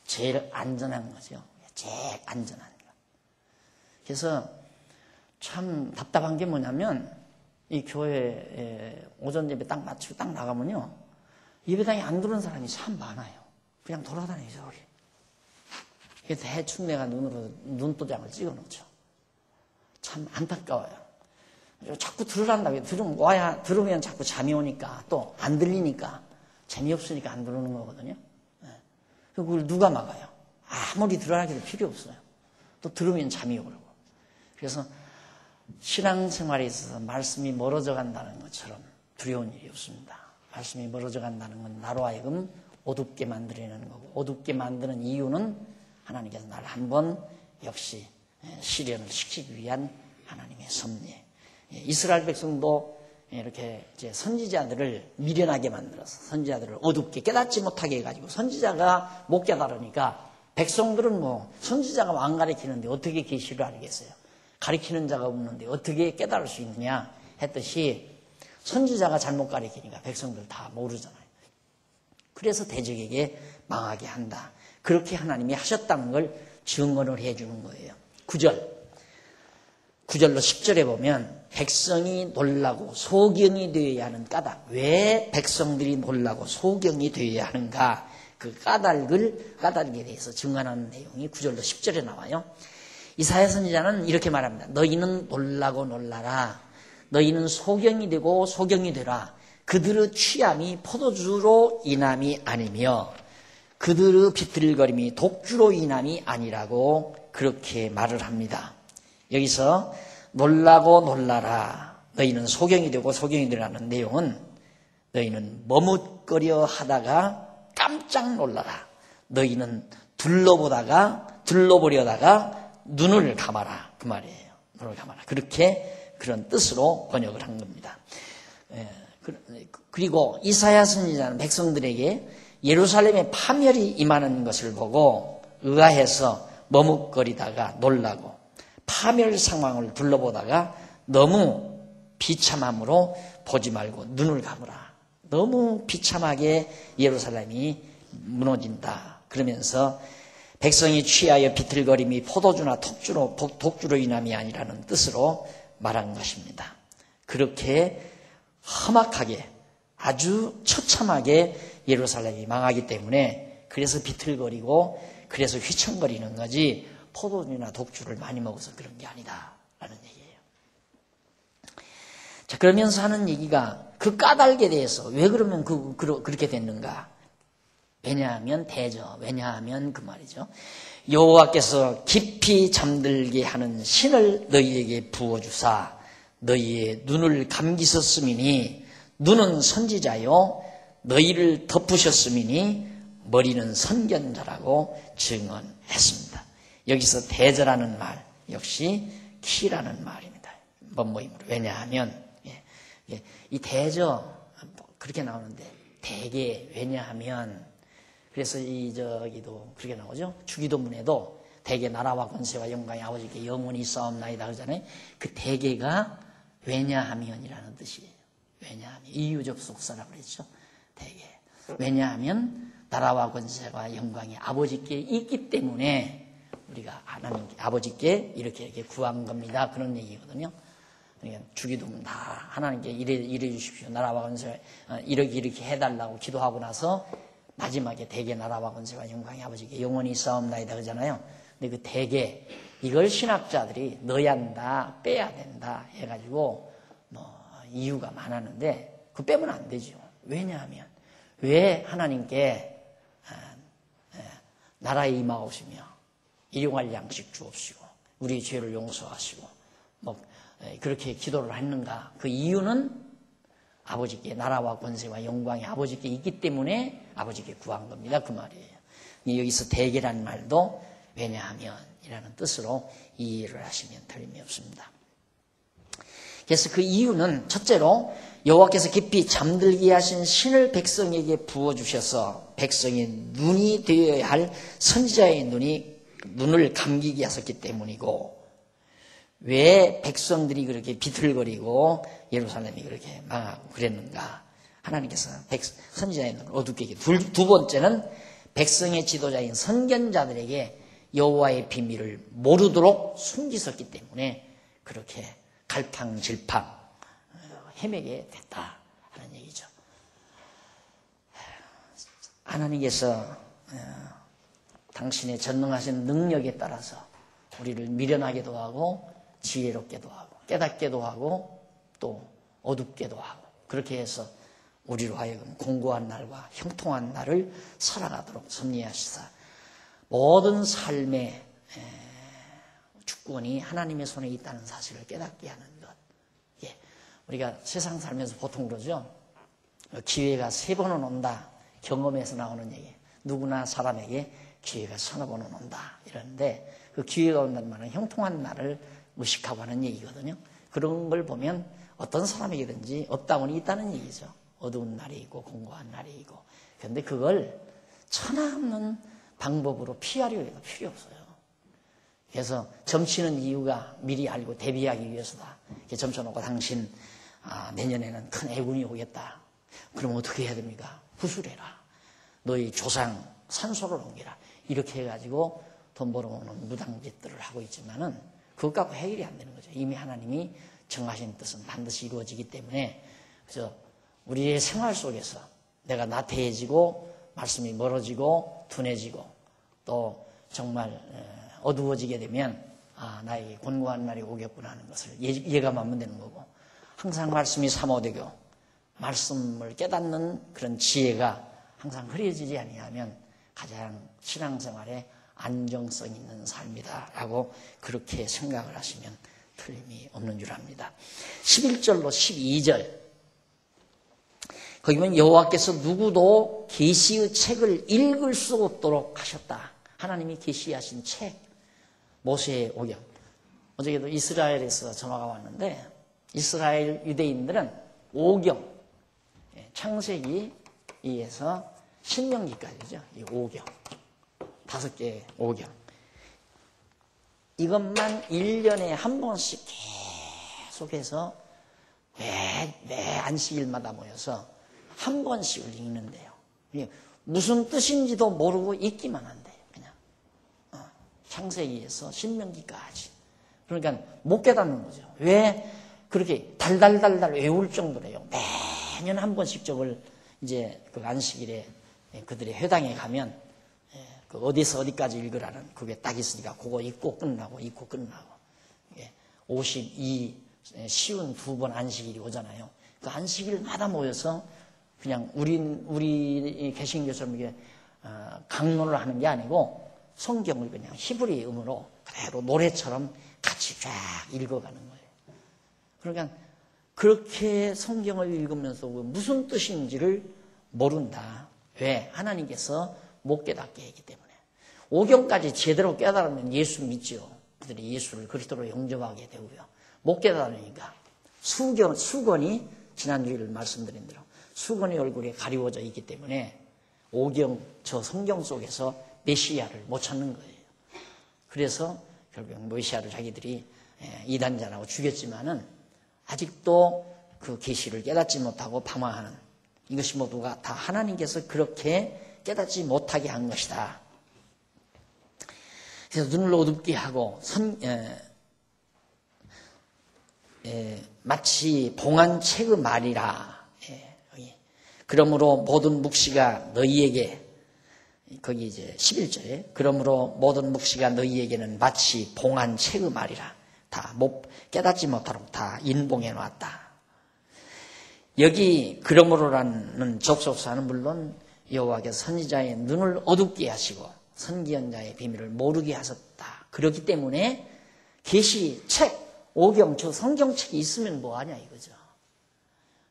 제일 안전한 거죠. 제일 안전한 거. 그래서 참 답답한 게 뭐냐면 이 교회에 오전 예배 딱 마치고 딱 나가면요, 예배당에 안 들어오는 사람이 참 많아요. 그냥 돌아다니죠. 그래서 대충 내가 눈으로 눈도장을 찍어놓죠. 참 안타까워요. 자꾸 들으란다고. 들으면 자꾸 잠이 오니까, 또 안 들리니까 재미없으니까 안 들어오는 거거든요. 그걸 누가 막아요? 아무리 들어라기도 필요 없어요. 또 들으면 잠이 오고. 그래서 신앙생활에 있어서 말씀이 멀어져 간다는 것처럼 두려운 일이 없습니다. 말씀이 멀어져 간다는 건 나로 하여금 어둡게 만들어내는 거고, 어둡게 만드는 이유는 하나님께서 나를 한번 역시 실현을 시키기 위한 하나님의 섭리. 이스라엘 백성도 이렇게 이제 선지자들을 미련하게 만들어서 선지자들을 어둡게 깨닫지 못하게 해가지고 선지자가 못 깨달으니까 백성들은 선지자가 안 가르치는데 어떻게 계시를 알겠어요? 가르치는 자가 없는데 어떻게 깨달을 수 있느냐 했듯이 선지자가 잘못 가르치니까 백성들 다 모르잖아요. 그래서 대적에게 망하게 한다. 그렇게 하나님이 하셨다는 걸 증언을 해주는 거예요. 9절로 10절에 보면 백성이 놀라고 소경이 되어야 하는 까닭. 왜 백성들이 놀라고 소경이 되어야 하는가? 그 까닭에 대해서 증언하는 내용이 9절로 10절에 나와요. 이사야 선지자는 이렇게 말합니다. 너희는 놀라고 놀라라. 너희는 소경이 되고 소경이 되라. 그들의 취함이 포도주로 인함이 아니며 그들의 비틀거림이 독주로 인함이 아니라고 그렇게 말을 합니다. 여기서 놀라고 놀라라. 너희는 소경이 되고 소경이 되라는 내용은 너희는 머뭇거려 하다가 깜짝 놀라라. 너희는 둘러보려다가 눈을 감아라. 그 말이에요. 눈을 감아라. 그렇게 그런 뜻으로 번역을 한 겁니다. 그리고 이사야 선지자는 백성들에게 예루살렘의 파멸이 임하는 것을 보고 의아해서 머뭇거리다가 놀라고 파멸 상황을 둘러보다가 너무 비참함으로 보지 말고 눈을 감으라. 너무 비참하게 예루살렘이 무너진다. 그러면서 백성이 취하여 비틀거림이 포도주나 독주로 인함이 아니라는 뜻으로 말한 것입니다. 그렇게 험악하게 아주 처참하게 예루살렘이 망하기 때문에 그래서 비틀거리고 그래서 휘청거리는 거지 포도주나 독주를 많이 먹어서 그런 게 아니다라는 얘기예요. 자, 그러면서 하는 얘기가 그 까닭에 대해서 왜 그러면 그렇게 됐는가? 왜냐하면 대저, 왜냐하면 그 말이죠. 여호와께서 깊이 잠들게 하는 신을 너희에게 부어주사 너희의 눈을 감기셨음이니 눈은 선지자요 너희를 덮으셨음이니 머리는 선견자라고 증언했습니다. 여기서 대저라는 말 역시 키라는 말입니다. 번모임으로. 왜냐하면 이 대저 그렇게 나오는데 대개 왜냐하면 그래서 저기도 그렇게 나오죠. 주기도문에도 대개 나라와 권세와 영광이 아버지께 영원히 있사옵나이다 그러잖아요. 그 대개가 왜냐하면이라는 뜻이에요. 왜냐하면 이유접속사라고 그랬죠. 대개. 왜냐하면 나라와 권세와 영광이 아버지께 있기 때문에 우리가 하나님께 아버지께 이렇게 구한 겁니다. 그런 얘기거든요. 그러니까 주기도문 다 하나님께 이래 주십시오. 나라와 권세 이렇게 해달라고 기도하고 나서 마지막에 대개 나라와 권세와 영광이 아버지께 영원히 있사옵나이다 그러잖아요. 근데 그 대개 이걸 신학자들이 넣어야 한다, 빼야 된다 해가지고 이유가 많았는데 그거 빼면 안 되죠. 왜냐하면 왜 하나님께 나라에 임하옵시며 일용할 양식 주옵시고 우리의 죄를 용서하시고 그렇게 기도를 했는가? 그 이유는 아버지께 나라와 권세와 영광이 아버지께 있기 때문에 아버지께 구한 겁니다. 그 말이에요. 여기서 대개라는 말도 왜냐하면이라는 뜻으로 이해를 하시면 틀림이 없습니다. 그래서 그 이유는 첫째로 여호와께서 깊이 잠들게 하신 신을 백성에게 부어주셔서 백성의 눈이 되어야 할 선지자의 눈을 감기게 하셨기 때문이고 왜 백성들이 그렇게 비틀거리고 예루살렘이 그렇게 망하고 그랬는가? 하나님께서 선지자의 눈을 어둡게 하게. 두 번째는 백성의 지도자인 선견자들에게 여호와의 비밀을 모르도록 숨기셨기 때문에 그렇게 갈팡질팡 헤매게 됐다 하는 얘기죠. 하나님께서 당신의 전능하신 능력에 따라서 우리를 미련하게도 하고 지혜롭게도 하고 깨닫게도 하고 또 어둡게도 하고 그렇게 해서 우리로 하여금 공고한 날과 형통한 날을 살아가도록 섭리하시사 모든 삶의 주권이 하나님의 손에 있다는 사실을 깨닫게 하는 것. 예. 우리가 세상 살면서 보통 그러죠. 기회가 3번은 온다. 경험에서 나오는 얘기. 누구나 사람에게 기회가 3번은 온다. 이러는데 그 기회가 온다는 말은 형통한 날을 의식하고 하는 얘기거든요. 그런 걸 보면 어떤 사람에게든지 업다운이 있다는 얘기죠. 어두운 날이 있고 공고한 날이 있고. 그런데 그걸 천하없는 방법으로 피하려고 해도 필요 없어요. 그래서 점치는 이유가 미리 알고 대비하기 위해서다. 이렇게 점쳐놓고 당신 내년에는 큰 해군이 오겠다. 그럼 어떻게 해야 됩니까? 구술해라. 너희 조상 산소를 옮기라. 이렇게 해가지고 돈 벌어오는 무당짓들을 하고 있지만은 그것 갖고 해결이 안 되는 거죠. 이미 하나님이 정하신 뜻은 반드시 이루어지기 때문에 그래서 우리의 생활 속에서 내가 나태해지고 말씀이 멀어지고 둔해지고 또 정말 어두워지게 되면 나에게 곤고한 날이 오겠구나 하는 것을 예감하면 되는 거고 항상 말씀이 사모되고 말씀을 깨닫는 그런 지혜가 항상 흐려지지 아니하면 가장 신앙생활에 안정성 있는 삶이다라고 그렇게 생각을 하시면 틀림이 없는 줄 압니다. 11절로 12절 거기 보면 여호와께서 누구도 계시의 책을 읽을 수 없도록 하셨다. 하나님이 계시하신 책 모세의 오경. 어저께도 이스라엘에서 전화가 왔는데 이스라엘 유대인들은 오경 창세기에서 신명기까지죠. 이 오경 5개의 오경 이것만 1년에 한 번씩 계속해서 매 안식일마다 모여서 한 번씩을 읽는데요. 무슨 뜻인지도 모르고 읽기만 한대요. 그냥 창세기에서 신명기까지. 그러니까 못 깨닫는 거죠. 왜 그렇게 달달달달 외울 정도래요. 매년 한 번씩 저걸 이제 그 안식일에 그들의 회당에 가면 그 어디서 어디까지 읽으라는 그게 딱 있으니까 그거 읽고 끝나고 52 쉬운 2번 안식일이 오잖아요. 그 안식일마다 모여서 그냥 우리 개신교처럼 이게 강론을 하는 게 아니고 성경을 그냥 히브리음으로 그대로 노래처럼 같이 쫙 읽어가는 거예요. 그러니까 그렇게 성경을 읽으면서 무슨 뜻인지를 모른다. 왜? 하나님께서 못 깨닫게 했기 때문에. 오경까지 제대로 깨달으면 예수 믿죠. 그들이 예수를 그리스도로 영접하게 되고요. 못 깨달으니까 수건이 지난주에 말씀드린 대로 수건의 얼굴에 가리워져 있기 때문에 오경 저 성경 속에서 메시아를 못 찾는 거예요. 그래서 결국 메시아를 자기들이 이단자라고 죽였지만은 아직도 그 계시를 깨닫지 못하고 방황하는 이것이 모두가 다 하나님께서 그렇게 깨닫지 못하게 한 것이다. 그래서 눈을 어둡게 하고 마치 봉한 책의 말이라. 그러므로 모든 묵시가 너희에게 거기 이제 11절에 그러므로 모든 묵시가 너희에게는 마치 봉한 책의 말이라. 다 깨닫지 못하도록 다 인봉해 놨다. 여기 그러므로라는 접속사는 물론 여호와께서 선지자의 눈을 어둡게 하시고 선지연자의 비밀을 모르게 하셨다. 그렇기 때문에 계시 책, 오경, 저 성경책이 있으면 뭐하냐 이거죠.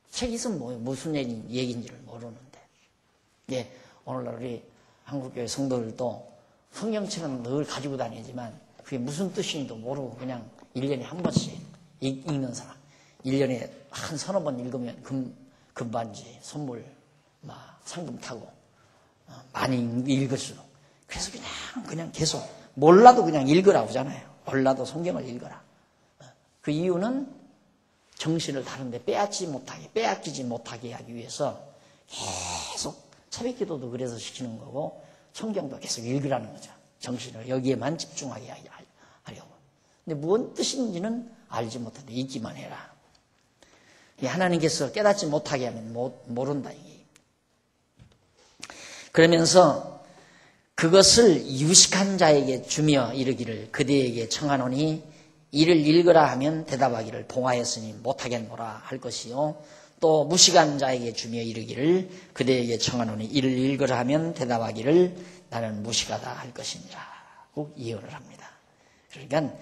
책이 있으면 뭐예요? 무슨 얘기인지를 모르는데. 예, 오늘날 우리 한국교회 성도들도 성경책은 늘 가지고 다니지만 그게 무슨 뜻인지도 모르고 그냥 1년에 한 번씩 읽는 사람. 1년에 한 서너 번 읽으면 금반지, 선물, 상금 타고 많이 읽을수록. 그래서 그냥 계속 몰라도 그냥 읽으라고 하잖아요. 몰라도 성경을 읽어라. 그 이유는 정신을 다른데 빼앗기지 못하게 하기 위해서 계속 새벽 기도도 그래서 시키는 거고 성경도 계속 읽으라는 거죠. 정신을 여기에만 집중하게 하려고. 근데 무슨 뜻인지는 알지 못하는데 읽기만 해라. 하나님께서 깨닫지 못하게 하면 모른다. 이게. 그러면서 그것을 유식한 자에게 주며 이르기를 그대에게 청하노니 이를 읽으라 하면 대답하기를 봉하였으니 못하겠노라 할 것이요. 또 무식한 자에게 주며 이르기를 그대에게 청하노니 이를 읽으라 하면 대답하기를 나는 무식하다 할 것이니라 꼭 예언을 합니다. 그러니까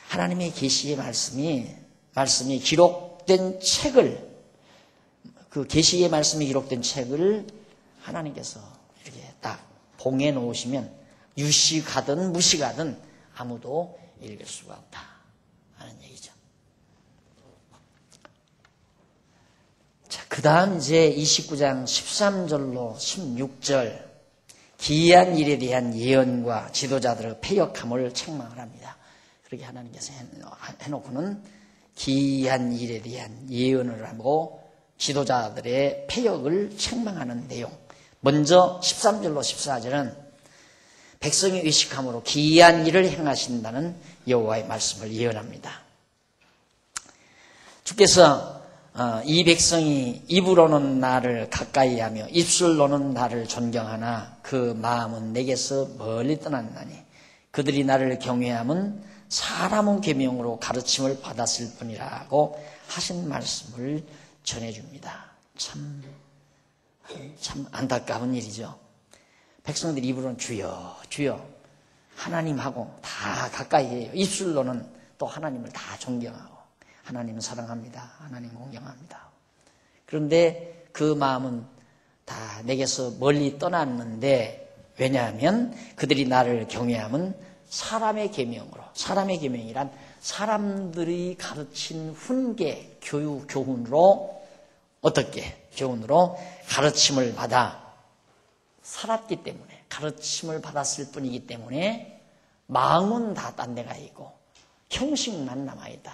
하나님의 계시의 말씀이 기록된 책을 그 계시의 말씀이 기록된 책을 하나님께서 이렇게 딱 봉해 놓으시면 유식하든 무식하든 아무도 읽을 수가 없다 하는 얘기죠. 자, 그 다음 이제 29장 13절로 16절 기이한 일에 대한 예언과 지도자들의 패역함을 책망을 합니다. 그렇게 하나님께서 해놓고는 기이한 일에 대한 예언을 하고 지도자들의 패역을 책망하는 내용. 먼저 13절로 14절은 백성이 의식함으로 기이한 일을 행하신다는 여호와의 말씀을 예언합니다. 주께서 이 백성이 입으로는 나를 가까이하며 입술로는 나를 존경하나 그 마음은 내게서 멀리 떠났나니 그들이 나를 경외함은 사람의 계명으로 가르침을 받았을 뿐이라고 하신 말씀을 전해줍니다. 참 안타까운 일이죠. 백성들이 입으로는 주여 주여 하나님하고 다 가까이 해요. 입술로는 또 하나님을 다 존경하고 하나님은 사랑합니다. 하나님 공경합니다. 그런데 그 마음은 다 내게서 멀리 떠났는데 왜냐하면 그들이 나를 경외함은 사람의 계명으로 사람의 계명이란 사람들이 가르친 훈계, 교훈으로 어떻게 교훈으로 가르침을 받아 살았기 때문에 가르침을 받았을 뿐이기 때문에 마음은 다 딴 데가 있고 형식만 남아있다.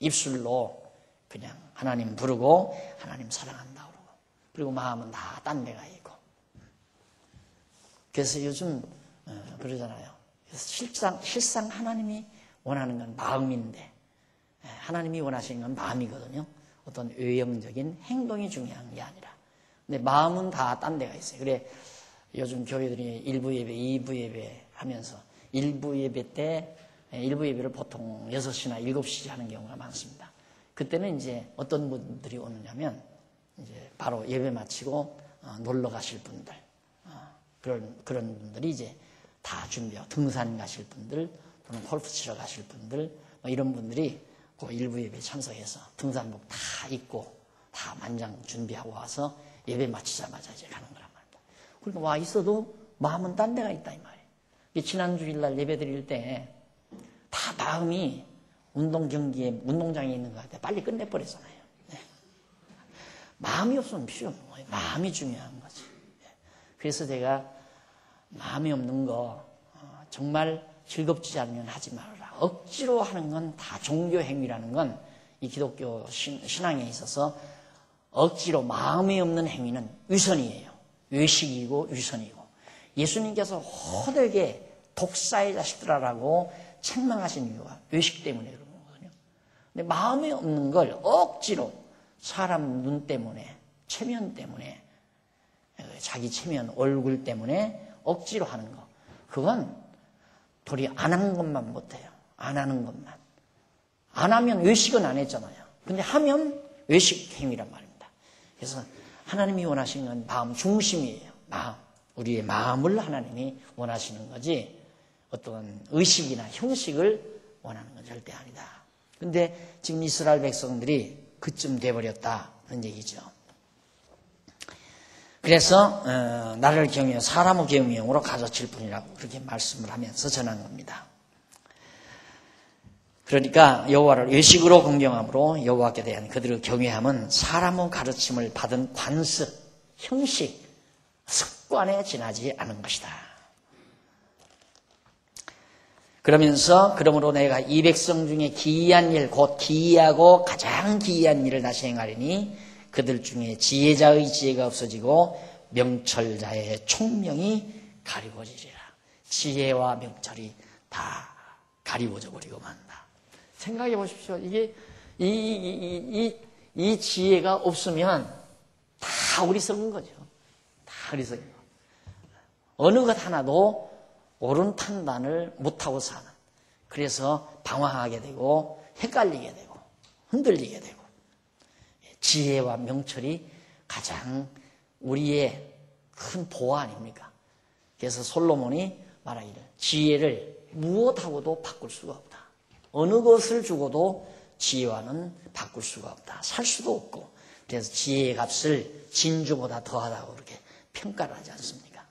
입술로 그냥 하나님 부르고 하나님 사랑한다 그러고 그리고 마음은 다 딴 데가 있고 그래서 요즘 그러잖아요. 실상 하나님이 원하는 건 마음인데 하나님이 원하시는 건 마음이거든요. 어떤 외형적인 행동이 중요한 게 아니라 근데 마음은 다 딴 데가 있어요. 그래 요즘 교회들이 1부 예배, 2부 예배 하면서 1부 예배 때 1부 예배를 보통 6시나 7시 하는 경우가 많습니다. 그때는 이제 어떤 분들이 오느냐면 이제 바로 예배 마치고 놀러 가실 분들, 그런 분들이 이제 다 준비하고 등산 가실 분들 또는 골프 치러 가실 분들 뭐 이런 분들이 그 1부 예배에 참석해서 등산복 다 입고 다 만장 준비하고 와서 예배 마치자마자 이제 가는 거란 말입니다. 그러니까 와 있어도 마음은 딴 데가 있다 이 말이에요. 지난 주일날 예배 드릴 때 다 마음이 운동 경기에 운동장에 있는 것 같아 빨리 끝내버리잖아요. 네. 마음이 없으면 필요 없는 거예요. 마음이 중요한 거지. 네. 그래서 제가 마음이 없는 거 정말 즐겁지 않으면 하지 말아라. 억지로 하는 건 다 종교 행위라는 건 이 기독교 신앙에 있어서 억지로 마음이 없는 행위는 위선이에요. 외식이고 위선이고. 예수님께서 호되게 독사의 자식들아라고 책망하신 이유가 외식 때문에 그런 거거든요. 근데 마음이 없는 걸 억지로 사람 눈 때문에, 체면 때문에, 자기 체면, 얼굴 때문에 억지로 하는 거. 그건 도리 안 하는 것만 못해요. 안 하는 것만. 안 하면 외식은 안 했잖아요. 근데 하면 외식 행위란 말입니다. 그래서 하나님이 원하시는 건 마음 중심이에요. 마음. 우리의 마음을 하나님이 원하시는 거지 어떤 의식이나 형식을 원하는 건 절대 아니다. 근데 지금 이스라엘 백성들이 그쯤 돼버렸다는 얘기죠. 그래서 나를 경외하여 사람의 경외형으로 가르칠 뿐이라고 그렇게 말씀을 하면서 전한 겁니다. 그러니까 여호와를 외식으로 공경함으로 여호와께 대한 그들의 경외함은 사람의 가르침을 받은 관습, 형식, 습관에 지나지 않은 것이다. 그러므로 내가 이 백성 중에 기이한 일, 곧 기이하고 가장 기이한 일을 다시 행하리니 그들 중에 지혜자의 지혜가 없어지고 명철자의 총명이 가리워지리라. 지혜와 명철이 다 가리워져 버리고 만다. 생각해 보십시오. 이게 이 지혜가 없으면 다 어리석은 거죠. 다 어리석은 거. 어느 것 하나도 옳은 판단을 못하고 사는. 그래서 방황하게 되고 헷갈리게 되고 흔들리게 되고. 지혜와 명철이 가장 우리의 큰 보호 아닙니까? 그래서 솔로몬이 말하기를 지혜를 무엇하고도 바꿀 수가 없다. 어느 것을 주고도 지혜와는 바꿀 수가 없다. 살 수도 없고. 그래서 지혜의 값을 진주보다 더하다고 그렇게 평가를 하지 않습니까?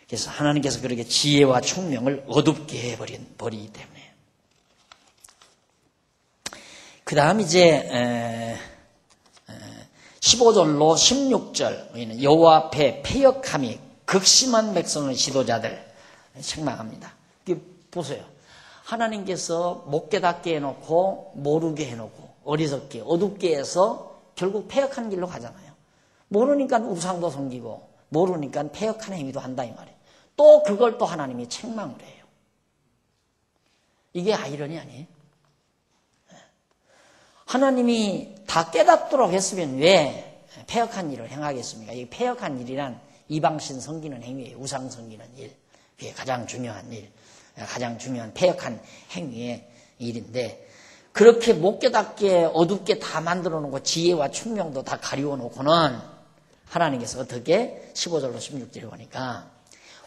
그래서 하나님께서 그렇게 지혜와 총명을 어둡게 해버리기 때문에. 그 다음 이제 15절로 16절 여호와 앞에 패역함이 극심한 백성의 지도자들 책망합니다. 보세요. 하나님께서 못 깨닫게 해놓고 모르게 해놓고 어리석게 어둡게 해서 결국 패역한 길로 가잖아요. 모르니까 우상도 섬기고 모르니까 패역한 행위도 한다 이 말이에요. 또 그걸 또 하나님이 책망을 해요. 이게 아이러니 아니에요? 하나님이 다 깨닫도록 했으면 왜 패역한 일을 행하겠습니까? 이 패역한 일이란 이방신 섬기는 행위예요. 우상 섬기는 일. 그게 가장 중요한 일. 가장 중요한 패역한 행위의 일인데 그렇게 못 깨닫게 어둡게 다 만들어 놓고 지혜와 총명도 다 가리워 놓고는 하나님께서 어떻게 15절로 16절에 보니까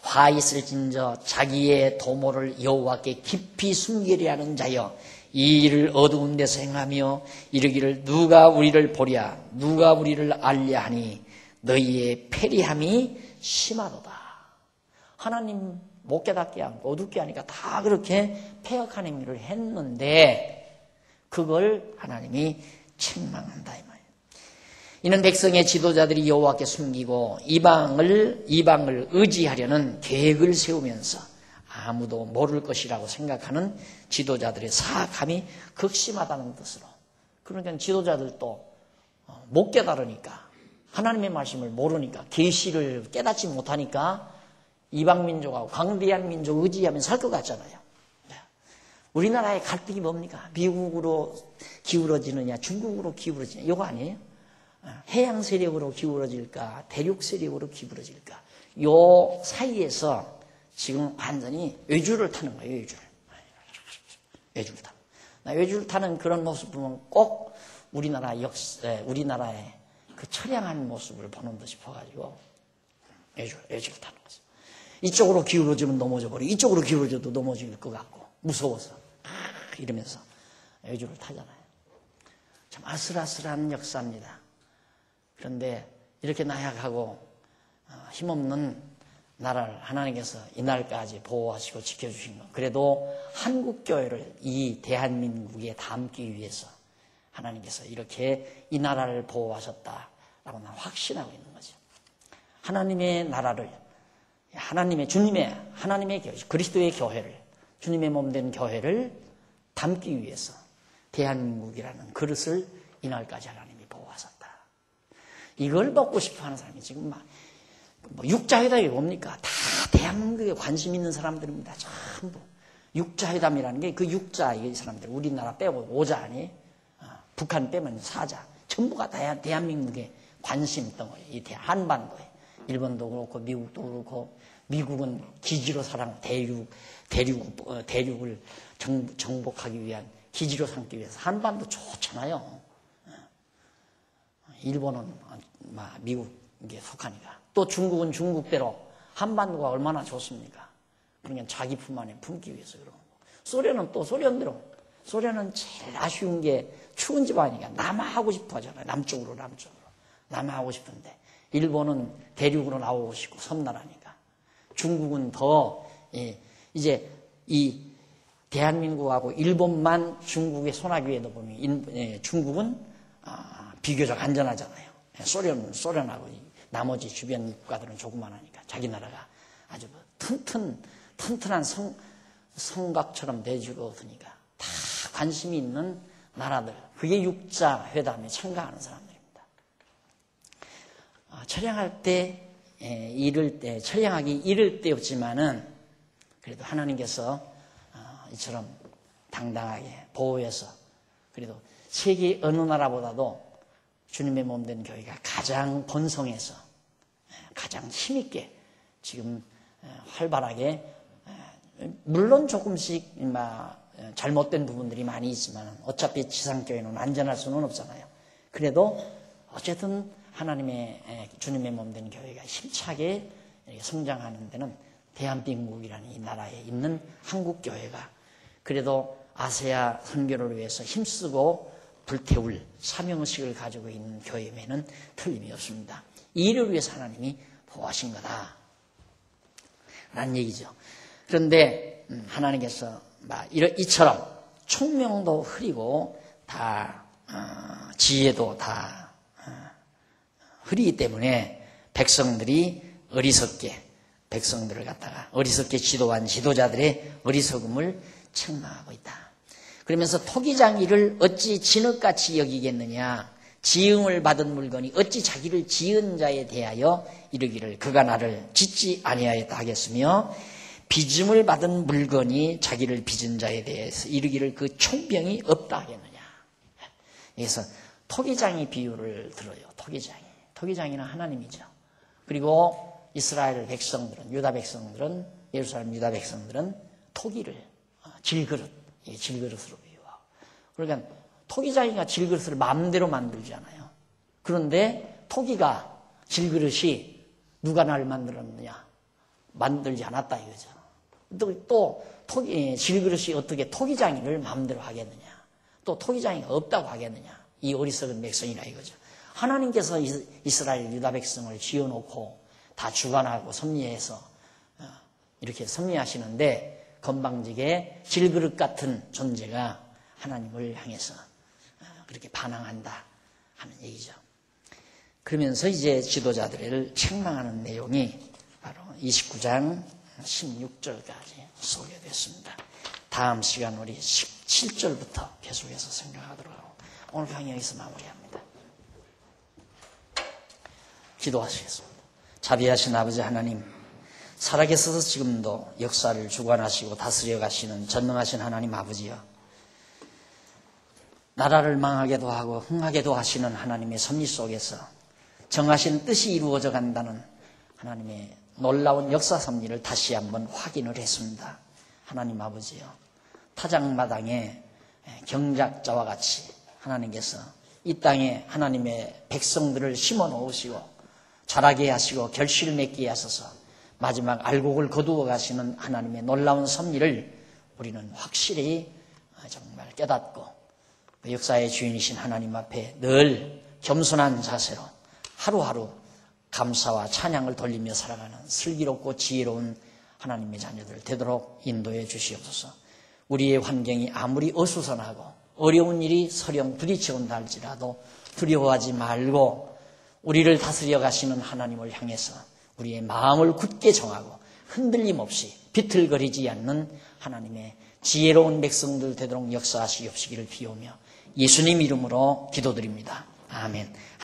화 있을진저 자기의 도모를 여호와께 깊이 숨기려 하는 자여 이 일을 어두운 데서 행하며 이르기를 누가 우리를 보랴 누가 우리를 알랴 하니 너희의 패리함이 심하도다. 하나님 못 깨닫게 하고 어둡게 하니까 다 그렇게 패역한 행위를 했는데 그걸 하나님이 책망한다 이 말이에요. 이는 백성의 지도자들이 여호와께 숨기고 이방을 의지하려는 계획을 세우면서 아무도 모를 것이라고 생각하는 지도자들의 사악함이 극심하다는 뜻으로. 그러니까 지도자들도 못 깨달으니까 하나님의 말씀을 모르니까 계시를 깨닫지 못하니까 이방민족하고 광대한 민족 의지하면 살 것 같잖아요. 우리나라의 갈등이 뭡니까? 미국으로 기울어지느냐 중국으로 기울어지느냐 이거 아니에요? 해양 세력으로 기울어질까 대륙 세력으로 기울어질까 요 사이에서 지금 완전히 외주를 타는 거예요, 외주를 타는. 외주를 타는 그런 모습 보면 꼭 우리나라의 그 처량한 모습을 보는 듯 싶어가지고 외주를 타는 거죠. 이쪽으로 기울어지면 넘어져 버리고 이쪽으로 기울어져도 넘어질 것 같고 무서워서 이러면서 외주를 타잖아요. 참 아슬아슬한 역사입니다. 그런데 이렇게 나약하고 힘없는 나라를 하나님께서 이날까지 보호하시고 지켜주신 것. 그래도 한국교회를 이 대한민국에 담기 위해서 하나님께서 이렇게 이 나라를 보호하셨다라고 나는 확신하고 있는 거죠. 하나님의 나라를, 하나님의 교회, 그리스도의 교회를, 주님의 몸된 교회를 담기 위해서 대한민국이라는 그릇을 이날까지 하나님이 보호하셨다. 이걸 먹고 싶어 하는 사람이 지금 막 육자회담이 뭡니까? 다 대한민국에 관심 있는 사람들입니다. 전부. 육자회담이라는 게 그 육자, 이 사람들, 우리나라 빼고 5자 아니에요? 북한 빼면 4자. 전부가 다 대한민국에 관심 있던 거예요. 이 한반도에. 일본도 그렇고, 미국도 그렇고, 미국은 기지로 대륙을 정복하기 위한 기지로 삼기 위해서 한반도 좋잖아요. 일본은 미국에 속하니까. 또 중국은 중국대로 한반도가 얼마나 좋습니까? 그러니까 자기 품 안에 품기 위해서 그런 거고. 소련은 또 소련대로. 소련은 제일 아쉬운 게 추운 집안이니까 남하하고 싶어 하잖아요. 남쪽으로. 남하하고 싶은데. 일본은 대륙으로 나오고 싶고 섬나라니까. 중국은 더 이제 이 대한민국하고 일본만 중국의 손아귀 위에 넣어보면 중국은 비교적 안전하잖아요. 소련하고 나머지 주변 국가들은 조그만하니까 자기 나라가 아주 튼튼한 성곽처럼 내주거드니까 다 관심이 있는 나라들. 그게 육자 회담에 참가하는 사람들입니다. 처량할 때, 처량하기 이를 때였지만은 그래도 하나님께서 이처럼 당당하게 보호해서 그래도 세계 어느 나라보다도 주님의 몸된 교회가 가장 번성해서 가장 힘있게 지금 활발하게 물론 조금씩 잘못된 부분들이 많이 있지만 어차피 지상교회는 안전할 수는 없잖아요. 그래도 어쨌든 하나님의 주님의 몸된 교회가 힘차게 성장하는 데는 대한민국이라는 이 나라에 있는 한국교회가 그래도 아세아 선교를 위해서 힘쓰고 불태울 사명의식을 가지고 있는 교회에는 틀림이 없습니다. 이 일을 위해서 하나님이 보호하신 거다 라는 얘기죠. 그런데 하나님께서 이처럼 총명도 흐리고 다 지혜도 다 흐리기 때문에 백성들이 백성들을 갖다가 어리석게 지도한 지도자들의 어리석음을 책망하고 있다. 그러면서 토기장이를 어찌 진흙같이 여기겠느냐. 지응을 받은 물건이 어찌 자기를 지은 자에 대하여 이르기를 그가 나를 짓지 아니하였다 하겠으며 빚음을 받은 물건이 자기를 빚은 자에 대해서 이르기를 그 총병이 없다 하겠느냐. 그래서 토기장이 비유를 들어요. 토기장이는 하나님이죠. 그리고 이스라엘 백성들은 예루살렘 유다 백성들은 토기를 질그릇으로 비유하고 그러니까 토기장이가 질그릇을 마음대로 만들잖아요. 그런데 토기가 질그릇이 누가 나를 만들었느냐? 만들지 않았다 이거죠. 또 질그릇이 어떻게 토기장이를 마음대로 하겠느냐? 또 토기장이가 없다고 하겠느냐? 이 어리석은 백성이라 이거죠. 하나님께서 이스라엘 유다 백성을 지어놓고 다 주관하고 섭리해서 이렇게 섭리하시는데 건방지게 질그릇 같은 존재가 하나님을 향해서 그렇게 반항한다 하는 얘기죠. 그러면서 이제 지도자들을 책망하는 내용이 바로 29장 16절까지 소개됐습니다. 다음 시간 우리 17절부터 계속해서 생각하도록 하고 오늘 강의 여기서 마무리합니다. 기도하시겠습니다. 자비하신 아버지 하나님, 살아계셔서 지금도 역사를 주관하시고 다스려 가시는 전능하신 하나님 아버지여, 나라를 망하게도 하고 흥하게도 하시는 하나님의 섭리 속에서 정하신 뜻이 이루어져 간다는 하나님의 놀라운 역사 섭리를 다시 한번 확인을 했습니다. 하나님 아버지요, 타작마당에 경작자와 같이 하나님께서 이 땅에 하나님의 백성들을 심어 놓으시고 자라게 하시고 결실을 맺게 하셔서 마지막 알곡을 거두어 가시는 하나님의 놀라운 섭리를 우리는 확실히 정말 깨닫고 그 역사의 주인이신 하나님 앞에 늘 겸손한 자세로 하루하루 감사와 찬양을 돌리며 살아가는 슬기롭고 지혜로운 하나님의 자녀들 되도록 인도해 주시옵소서. 우리의 환경이 아무리 어수선하고 어려운 일이 서령 부딪혀온다 할지라도 두려워하지 말고 우리를 다스려 가시는 하나님을 향해서 우리의 마음을 굳게 정하고 흔들림 없이 비틀거리지 않는 하나님의 지혜로운 백성들 되도록 역사하시옵시기를 비우며 예수님 이름으로 기도드립니다. 아멘.